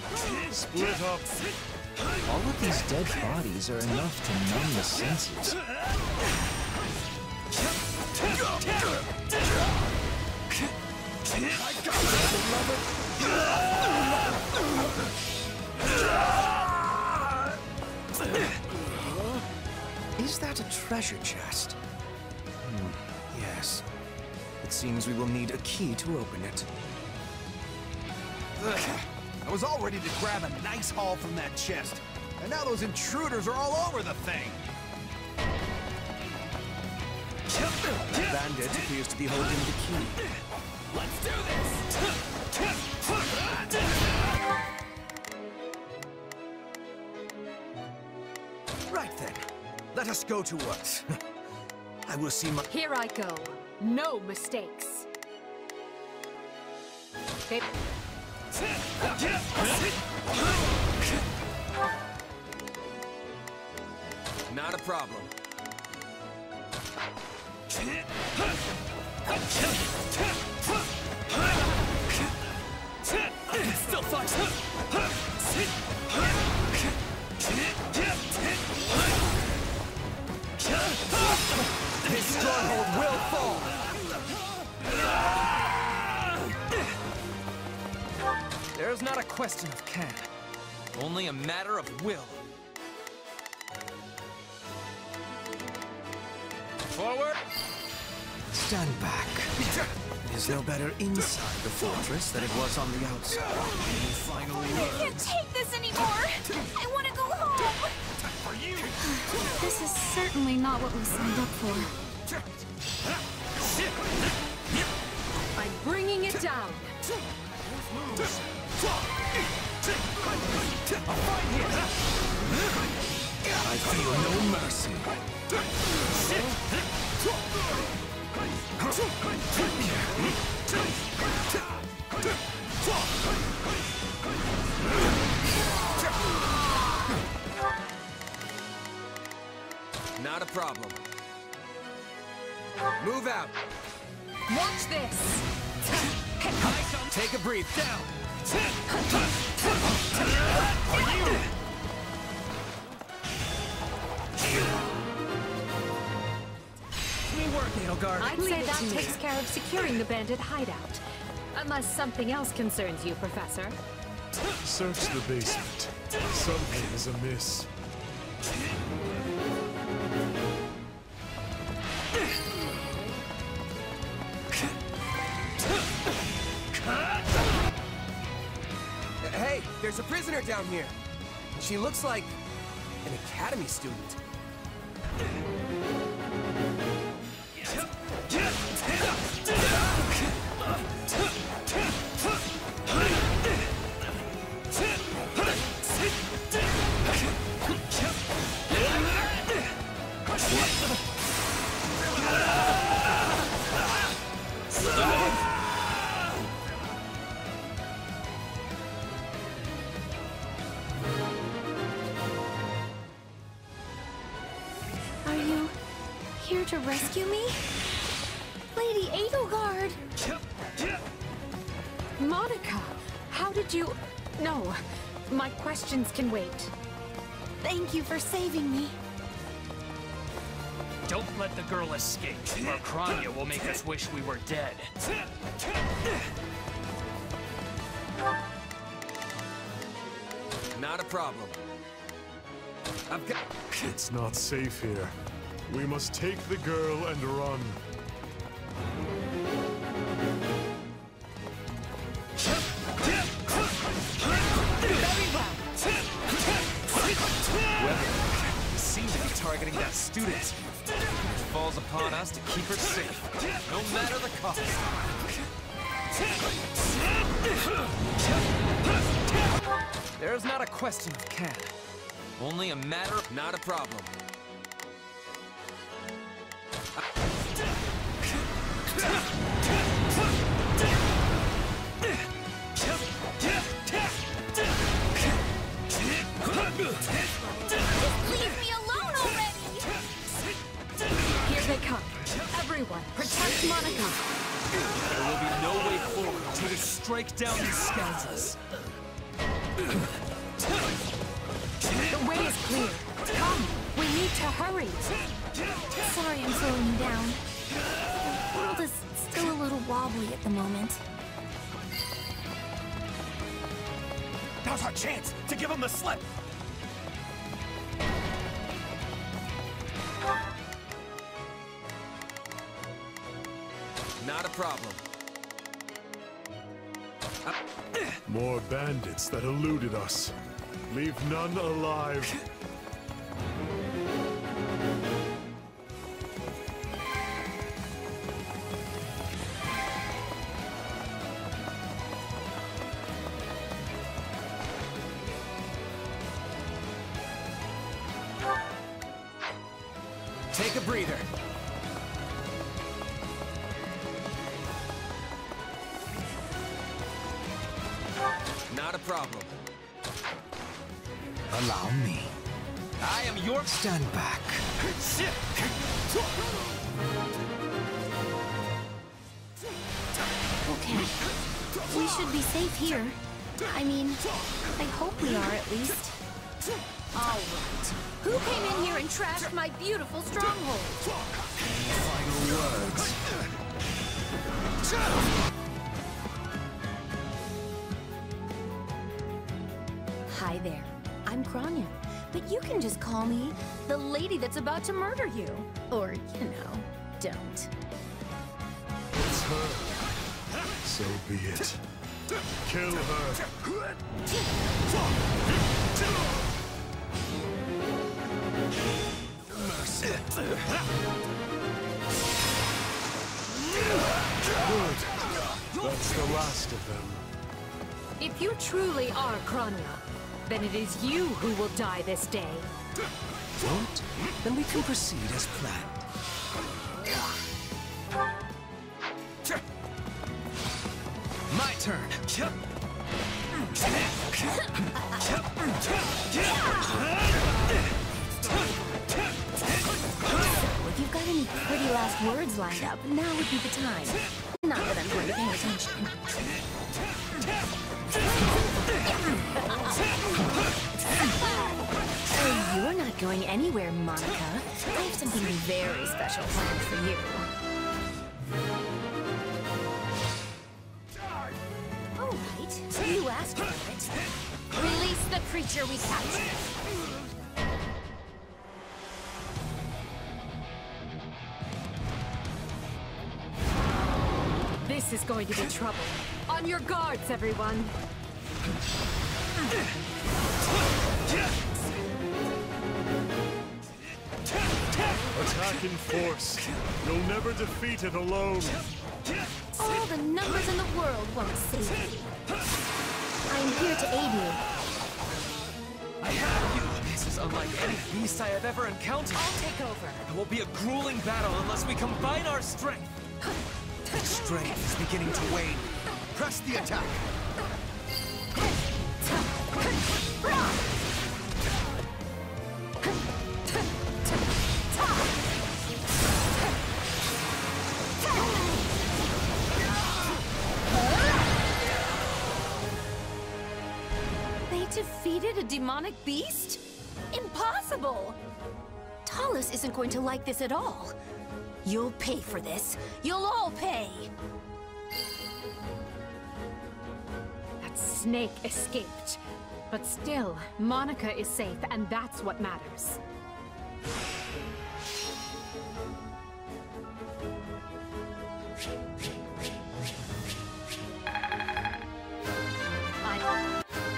Split up. All of these dead bodies are enough to numb the senses. Is that a treasure chest? Yes. It seems we will need a key to open it. Ugh. I was all ready to grab a nice haul from that chest, and now those intruders are all over the thing. That bandit appears to be holding the key. Let's do this! Right then. Let us go to work. I will see my... Here I go. No mistakes. They... Not a problem. Still fight! His stronghold will fall! There's not a question of can, only a matter of will. Forward! Stand back. It is no better inside the fortress than it was on the outside. You finally I can't take this anymore! I want to go home! This is certainly not what we signed up for. I'm bringing it down. I feel no mercy. Not a problem. Move out. Watch this. Take a breath. Down. I'd say that takes care of securing the bandit hideout. Unless something else concerns you, Professor. Search the basement. Something is amiss. Hey, there's a prisoner down here. She looks like an academy student. Are you here to rescue me? Lady Edelgard! Monica, how did you... No, my questions can wait. Thank you for saving me. Don't let the girl escape, or Kranya will make us wish we were dead. Not a problem. I've got... It's not safe here. We must take the girl and run. Well, we seem to be targeting that student. It falls upon us to keep her safe, no matter the cost. There's not a question of can, only a matter of... Not a problem. Just leave me alone already! Monica! There will be no way forward until we strike down these scoundrels. The way is clear. Come, we need to hurry. Sorry I'm slowing you down. The world is still a little wobbly at the moment. Now's our chance to give him the slip! Not a problem. More bandits that eluded us. Leave none alive. Take a breather. Not a problem. Allow me. I am your... Stand back. Okay. We should be safe here. I mean, I hope we are at least. All right. Who came in here and trashed my beautiful stronghold? Final words. Hi there. I'm Kranya. But you can just call me the lady that's about to murder you. Or, you know, don't. It's her. So be it. Kill her. Mercy. Good. That's the last of them. If you truly are Kranya, then it is you who will die this day. Won't? Then we can proceed as planned. My turn. If you've got any pretty last words lined up, now would be the time. Not that I'm going to pay attention. Oh, you're not going anywhere, Monica. I have something very special planned for you. All right, you asked for it. Release the creature we captured. This is going to be trouble. On your guards, everyone. Attack in force. You'll never defeat it alone. All the numbers in the world won't save you. I am here to aid you. I have you. This is unlike any beast I have ever encountered. I'll take over. It will be a grueling battle unless we combine our strength. Strength is beginning to wane. Press the attack. They defeated a demonic beast? Impossible! Talus isn't going to like this at all. You'll pay for this. You'll all pay! That snake escaped. But still, Monica is safe, and that's what matters.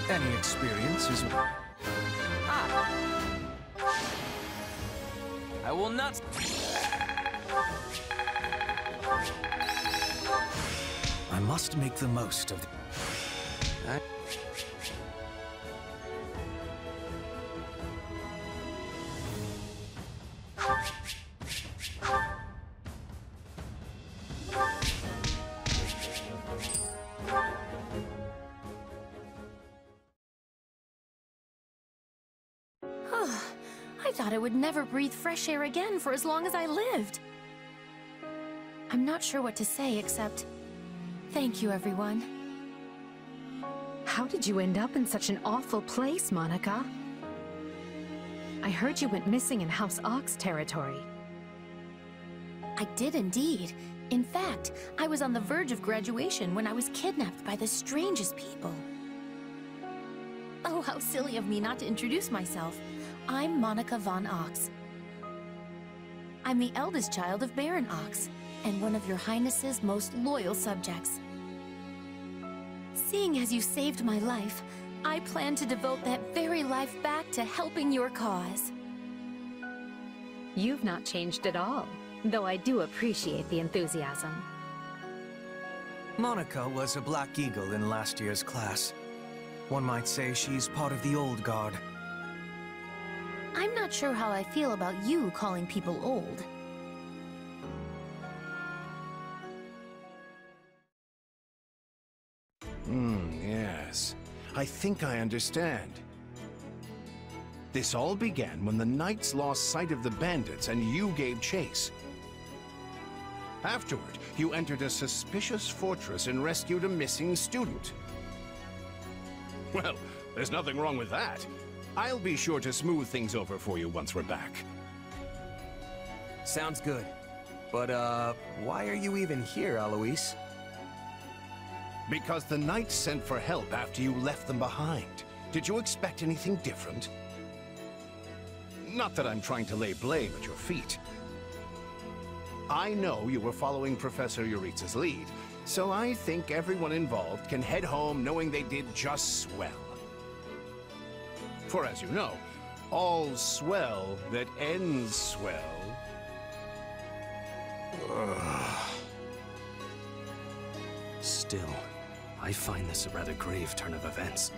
Any experience is... I will not... I must make the most of... I thought I would never breathe fresh air again for as long as I lived. I'm not sure what to say except... thank you, everyone. How did you end up in such an awful place, Monica? I heard you went missing in House Ox territory. I did indeed. In fact, I was on the verge of graduation when I was kidnapped by the strangest people. Oh, how silly of me not to introduce myself. I'm Monica von Ox. I'm the eldest child of Baron Ox, and one of your Highness's most loyal subjects. Seeing as you saved my life, I plan to devote that very life back to helping your cause. You've not changed at all, though I do appreciate the enthusiasm. Monica was a Black Eagle in last year's class. One might say she's part of the old guard. I'm not sure how I feel about you calling people old. Yes. I think I understand. This all began when the Knights lost sight of the bandits and you gave chase. Afterward, you entered a suspicious fortress and rescued a missing student. Well, there's nothing wrong with that. I'll be sure to smooth things over for you once we're back. Sounds good. But, why are you even here, Alois? Because the Knights sent for help after you left them behind. Did you expect anything different? Not that I'm trying to lay blame at your feet. I know you were following Professor Yuritsa's lead, so I think everyone involved can head home knowing they did just swell. For as you know, all's swell that ends swell. Still, I find this a rather grave turn of events.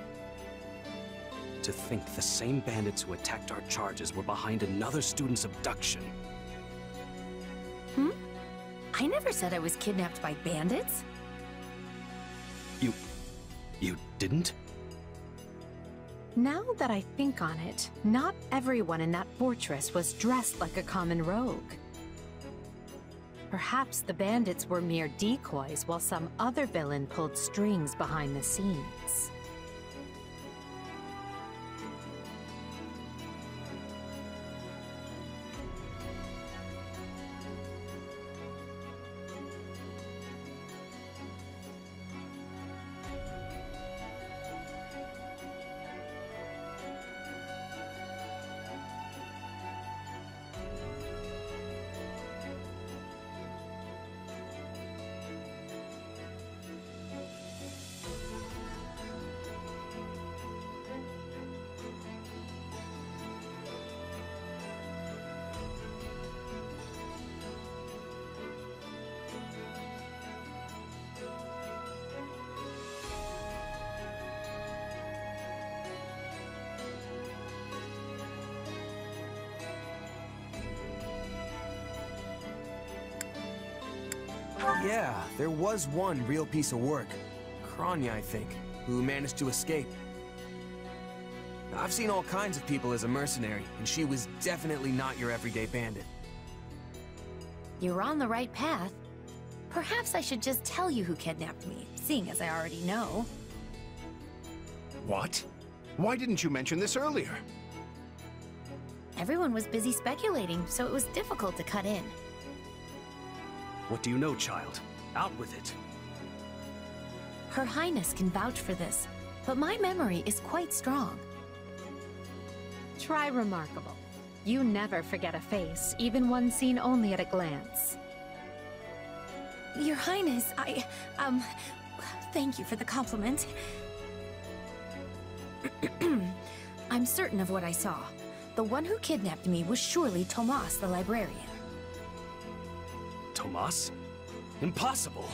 To think the same bandits who attacked our charges were behind another student's abduction. I never said I was kidnapped by bandits. You didn't? Now that I think on it, not everyone in that fortress was dressed like a common rogue. Perhaps the bandits were mere decoys while some other villain pulled strings behind the scenes. Yeah, there was one real piece of work. Kranya, I think, who managed to escape. I've seen all kinds of people as a mercenary, and she was definitely not your everyday bandit. You're on the right path. Perhaps I should just tell you who kidnapped me, seeing as I already know. What? Why didn't you mention this earlier? Everyone was busy speculating, so it was difficult to cut in. What do you know, child? Out with it. Her Highness can vouch for this, but my memory is quite strong. Try remarkable. You never forget a face, even one seen only at a glance. Your Highness, thank you for the compliment. I'm certain of what I saw. The one who kidnapped me was surely Tomas the librarian. Tomas? Impossible!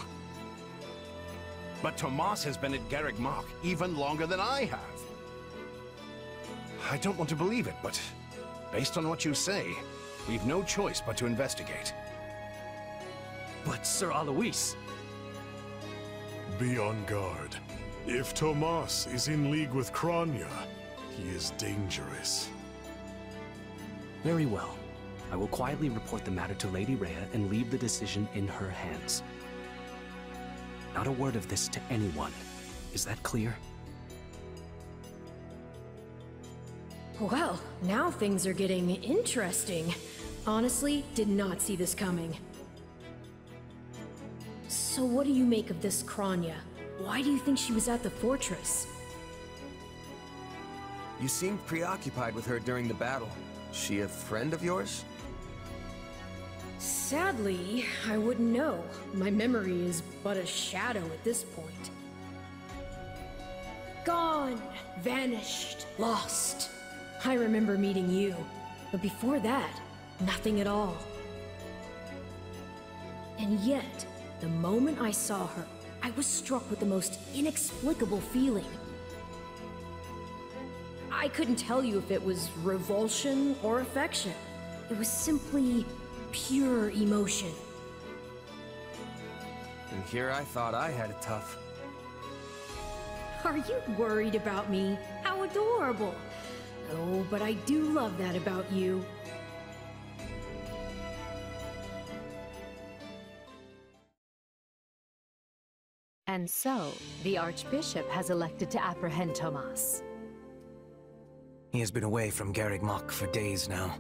But Tomas has been at Garreg Mach even longer than I have. I don't want to believe it, but based on what you say, we've no choice but to investigate. But Sir Alois... Be on guard. If Tomas is in league with Kranya, he is dangerous. Very well. I will quietly report the matter to Lady Rhea and leave the decision in her hands. Not a word of this to anyone. Is that clear? Well, now things are getting interesting. Honestly, did not see this coming. So what do you make of this Kranya? Why do you think she was at the fortress? You seemed preoccupied with her during the battle. She a friend of yours? Sadly, I wouldn't know. My memory is but a shadow at this point. Gone, vanished, lost. I remember meeting you, but before that, nothing at all. And yet, the moment I saw her, I was struck with the most inexplicable feeling. I couldn't tell you if it was revulsion or affection. It was simply pure emotion. And here I thought I had it tough. Are you worried about me? How adorable! Oh, but I do love that about you. And so, the Archbishop has elected to apprehend Tomas. He has been away from Garreg Mach for days now.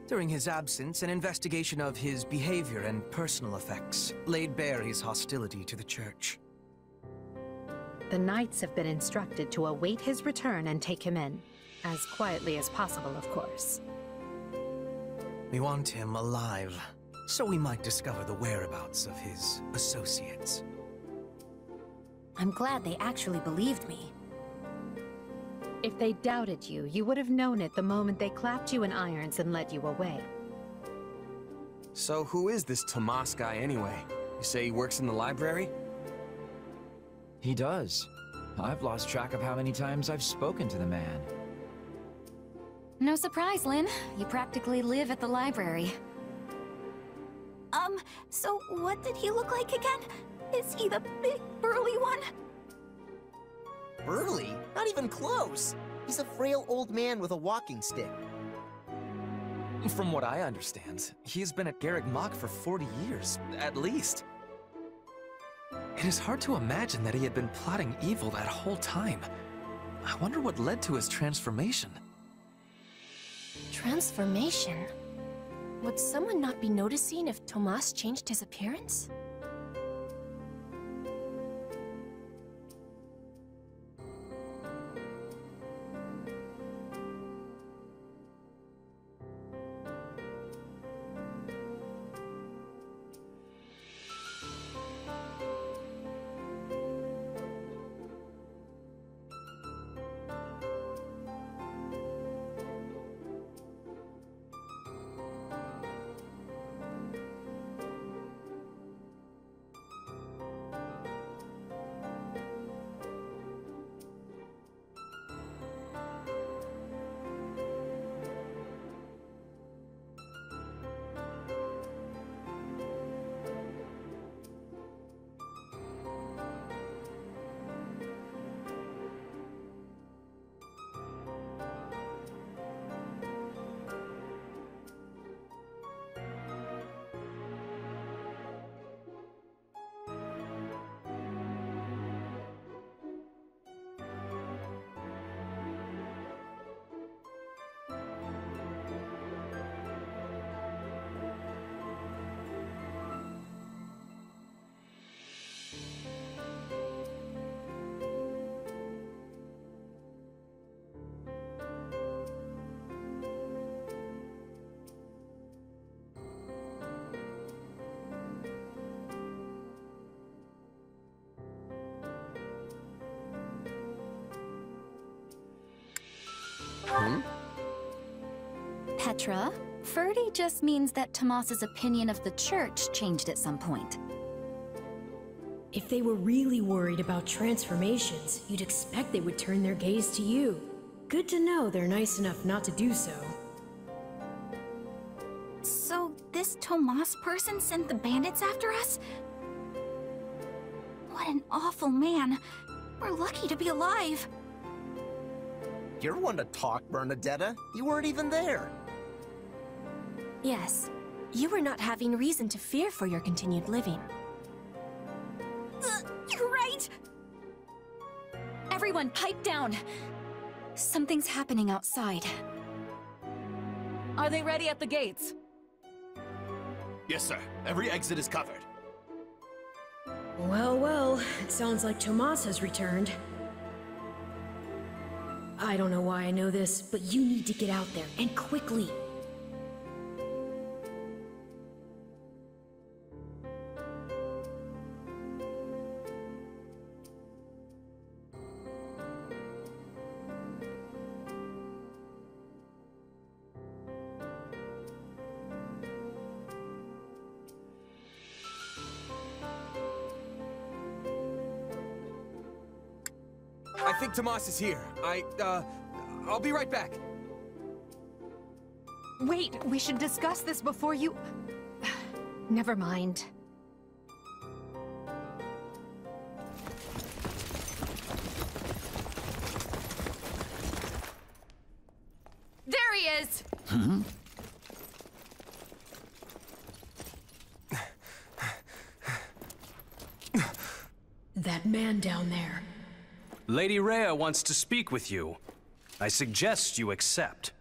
During his absence, an investigation of his behavior and personal effects laid bare his hostility to the Church. The Knights have been instructed to await his return and take him in. As quietly as possible, of course. We want him alive, so we might discover the whereabouts of his associates. I'm glad they actually believed me. If they doubted you, you would have known it the moment they clapped you in irons and led you away. So who is this Tomas guy anyway? You say he works in the library? He does. I've lost track of how many times I've spoken to the man. No surprise, Lynn. You practically live at the library. So what did he look like again? Is he the big, burly one? Burly? Not even close. He's a frail old man with a walking stick. From what I understand, he's been at Garreg Mach for 40 years, at least. It is hard to imagine that he had been plotting evil that whole time. I wonder what led to his transformation. Transformation? Would someone not be noticing if Tomas changed his appearance? Petra, Ferdy just means that Tomas's opinion of the Church changed at some point. If they were really worried about transformations, you'd expect they would turn their gaze to you. Good to know they're nice enough not to do so. So this Tomas person sent the bandits after us? What an awful man. We're lucky to be alive. You're one to talk, Bernadetta. You weren't even there. Yes, you were not having reason to fear for your continued living. You're right! Everyone, pipe down! Something's happening outside. Are they ready at the gates? Yes, sir. Every exit is covered. Well, well, it sounds like Tomas has returned. I don't know why I know this, but you need to get out there, and quickly. I think Tomas is here. I'll be right back. Wait, we should discuss this before you... Never mind. There he is! That man down there. Lady Rhea wants to speak with you. I suggest you accept.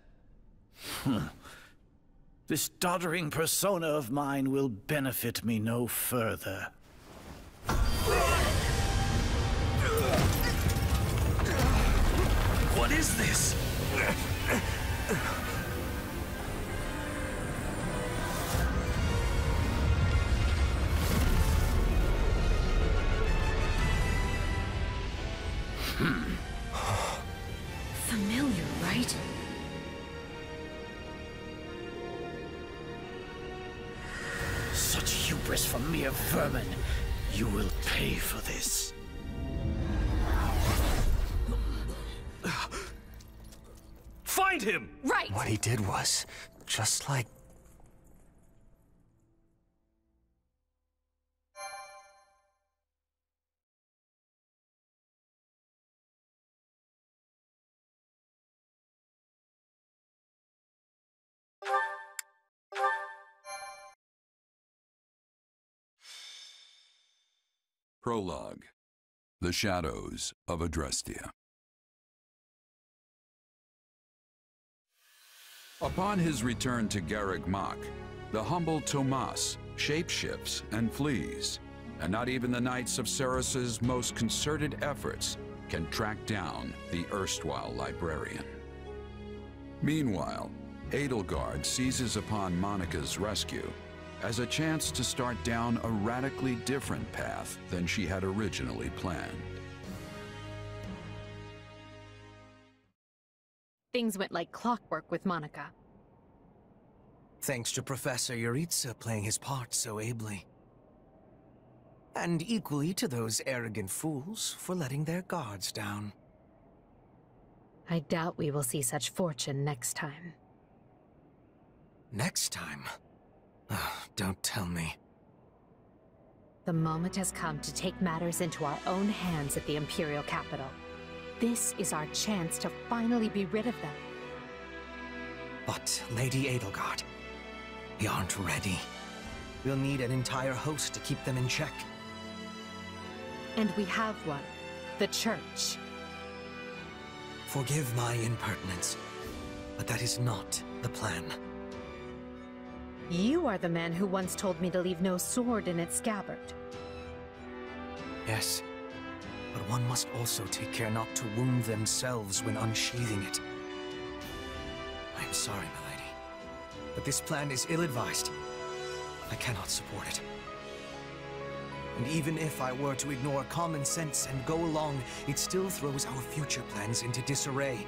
This doddering persona of mine will benefit me no further. What is this? Familiar, right? Such hubris from mere vermin. You will pay for this. Find him! Right! What he did was just like... Prologue. The Shadows of Adrestia. Upon his return to Garreg Mach, the humble Tomas shapeshifts and flees, and not even the Knights of Ceros's most concerted efforts can track down the erstwhile librarian. Meanwhile, Edelgard seizes upon Monica's rescue as a chance to start down a radically different path than she had originally planned. Things went like clockwork with Monica. Thanks to Professor Yuritsa playing his part so ably. And equally to those arrogant fools for letting their guards down. I doubt we will see such fortune next time. Next time? Don't tell me. The moment has come to take matters into our own hands at the Imperial capital. This is our chance to finally be rid of them. But, Lady Edelgard, we aren't ready. We'll need an entire host to keep them in check. And we have one. The Church. Forgive my impertinence, but that is not the plan. You are the man who once told me to leave no sword in its scabbard. Yes, but one must also take care not to wound themselves when unsheathing it. I am sorry, my lady, but this plan is ill-advised. I cannot support it. And even if I were to ignore common sense and go along, it still throws our future plans into disarray.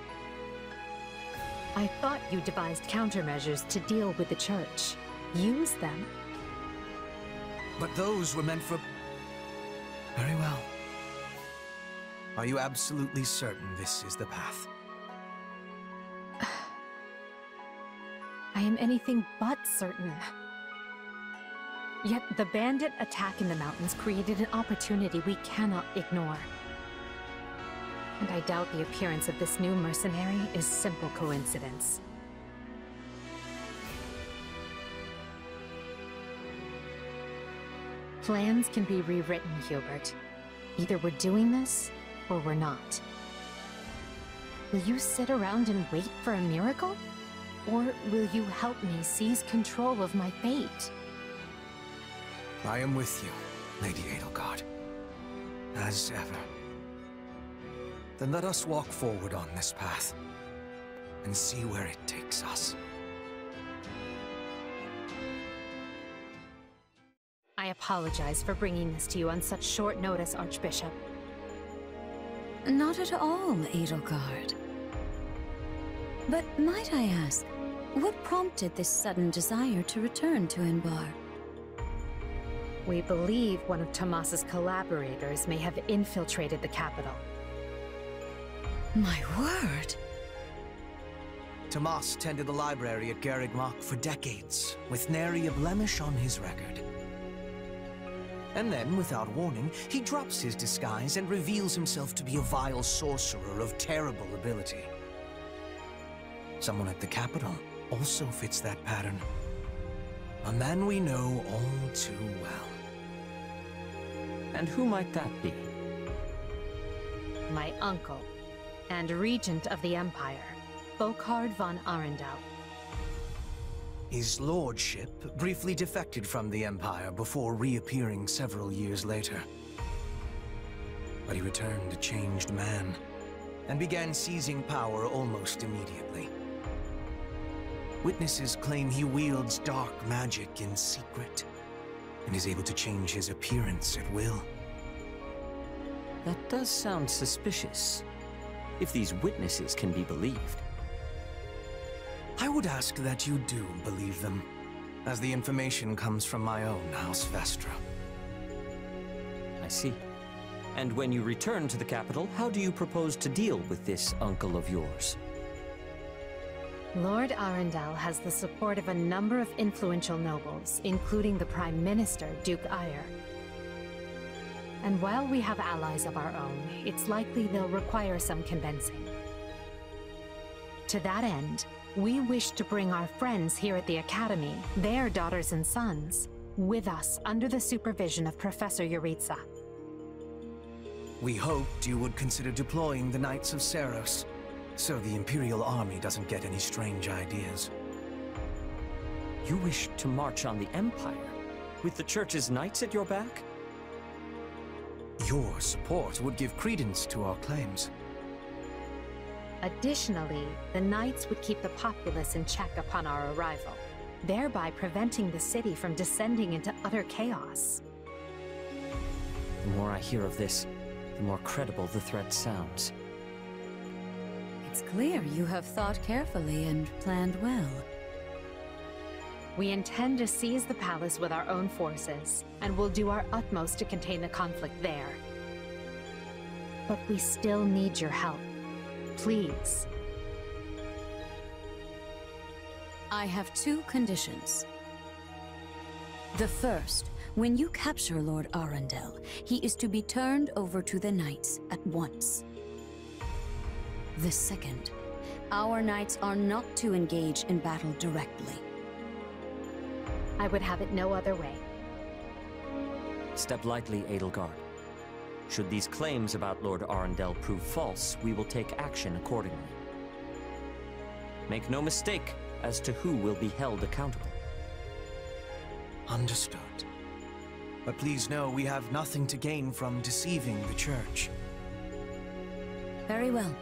I thought you devised countermeasures to deal with the Church. Use them. But those were meant for... Very well. Are you absolutely certain this is the path? I am anything but certain. Yet the bandit attack in the mountains created an opportunity we cannot ignore. And I doubt the appearance of this new mercenary is simple coincidence. Plans can be rewritten, Hubert. Either we're doing this, or we're not. Will you sit around and wait for a miracle? Or will you help me seize control of my fate? I am with you, Lady Edelgard. As ever. Then let us walk forward on this path, and see where it takes us. I apologize for bringing this to you on such short notice, Archbishop. Not at all, Edelgard. But might I ask, what prompted this sudden desire to return to Enbar? We believe one of Tomas's collaborators may have infiltrated the capital. My word! Tomas tended the library at Garreg Mach for decades, with nary a blemish on his record. And then, without warning, he drops his disguise and reveals himself to be a vile sorcerer of terrible ability. Someone at the capital also fits that pattern. A man we know all too well. And who might that be? My uncle, and regent of the Empire, Volkhard von Arundel. His lordship briefly defected from the Empire before reappearing several years later. But he returned a changed man, and began seizing power almost immediately. Witnesses claim he wields dark magic in secret, and is able to change his appearance at will. That does sound suspicious, if these witnesses can be believed. I would ask that you do believe them, as the information comes from my own House Vestra. I see. And when you return to the capital, how do you propose to deal with this uncle of yours? Lord Arundel has the support of a number of influential nobles, including the Prime Minister, Duke Ayer. And while we have allies of our own, it's likely they'll require some convincing. To that end, we wish to bring our friends here at the Academy, their daughters and sons, with us under the supervision of Professor Yuritsa. We hoped you would consider deploying the Knights of Seros, so the Imperial Army doesn't get any strange ideas. You wish to march on the Empire, with the Church's knights at your back? Your support would give credence to our claims. Additionally, the Knights would keep the populace in check upon our arrival, thereby preventing the city from descending into utter chaos. The more I hear of this, the more credible the threat sounds. It's clear you have thought carefully and planned well. We intend to seize the palace with our own forces, and will do our utmost to contain the conflict there. But we still need your help. Please. I have two conditions. The first, when you capture Lord Arundel, he is to be turned over to the Knights at once. The second, our Knights are not to engage in battle directly. I would have it no other way. Step lightly, Edelgard. Should these claims about Lord Arundel prove false, we will take action accordingly. Make no mistake as to who will be held accountable. Understood. But please know we have nothing to gain from deceiving the Church. Very well.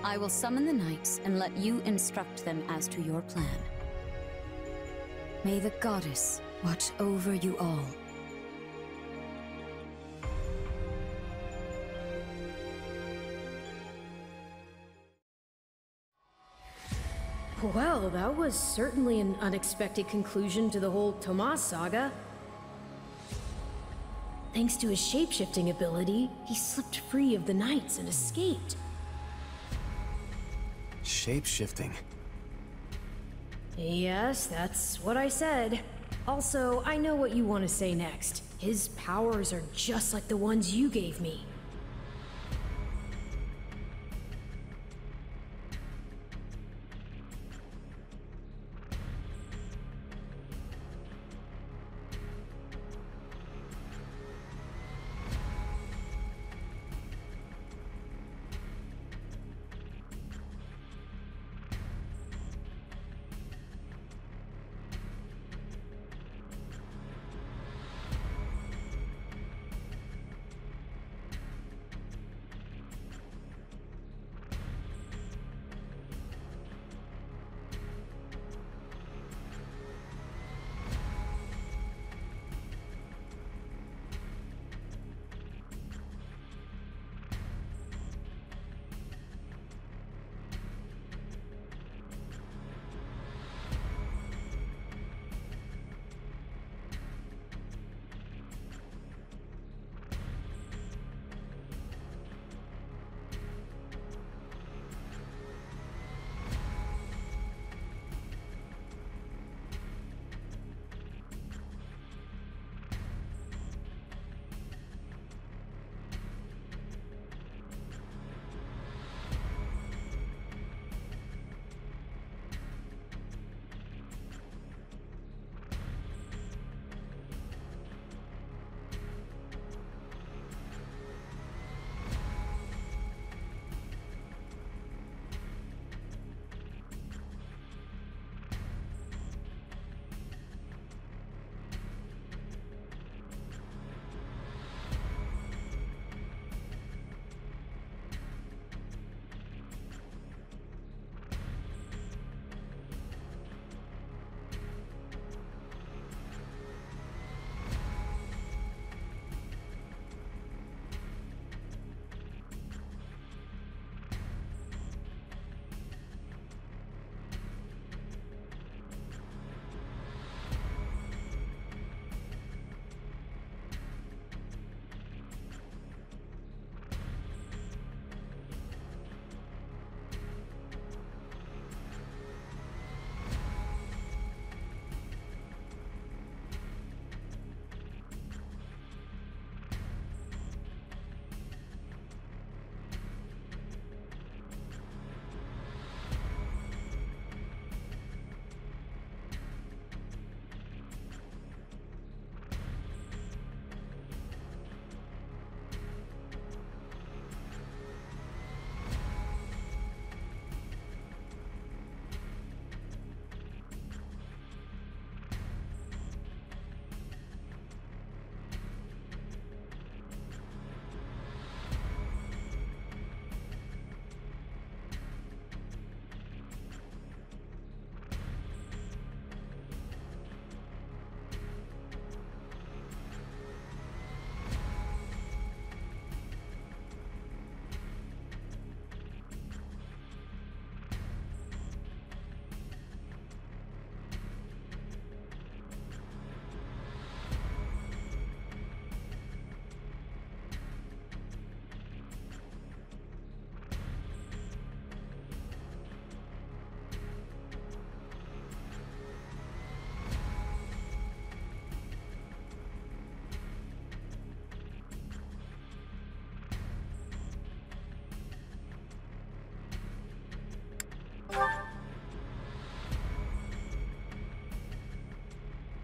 I will summon the Knights and let you instruct them as to your plan. May the Goddess watch over you all. Well, that was certainly an unexpected conclusion to the whole Tomas saga. Thanks to his shape-shifting ability, he slipped free of the Knights and escaped. Shape-shifting? Yes, that's what I said. Also, I know what you want to say next. His powers are just like the ones you gave me.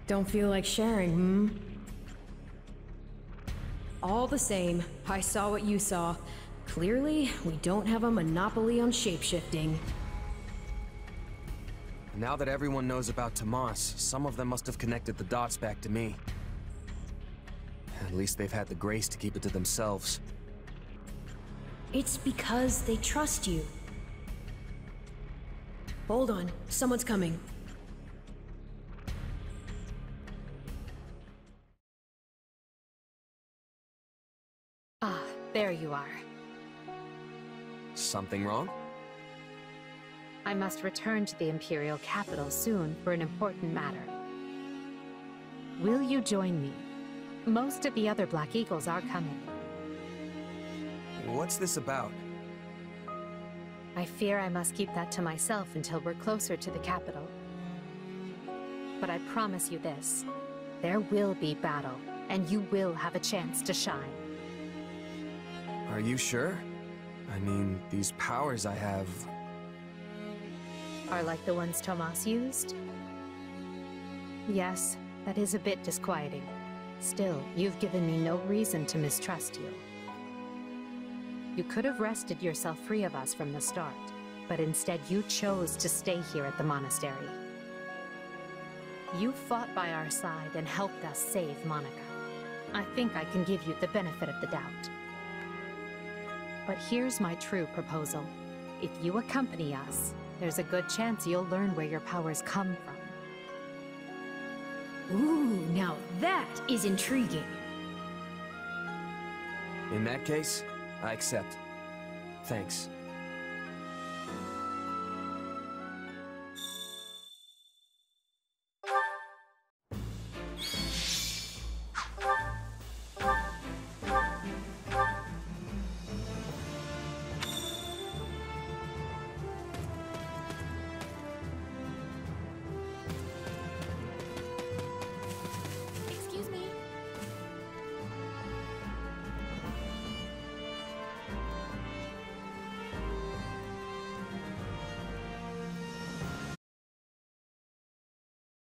Don't feel like sharing, hmm? All the same, I saw what you saw. Clearly, we don't have a monopoly on shapeshifting. Now that everyone knows about Tomas, some of them must have connected the dots back to me. At least they've had the grace to keep it to themselves. It's because they trust you. Hold on, someone's coming. Ah, there you are. Something wrong? I must return to the Imperial capital soon for an important matter. Will you join me? Most of the other Black Eagles are coming. What's this about? I fear I must keep that to myself until we're closer to the capital. But I promise you this. There will be battle, and you will have a chance to shine. Are you sure? I mean, these powers I have... Are like the ones Tomas used? Yes, that is a bit disquieting. Still, you've given me no reason to mistrust you. You could have wrested yourself free of us from the start, but instead you chose to stay here at the monastery. You fought by our side and helped us save Monica. I think I can give you the benefit of the doubt. But here's my true proposal. If you accompany us, there's a good chance you'll learn where your powers come from. Ooh, now that is intriguing. In that case, I accept. Thanks.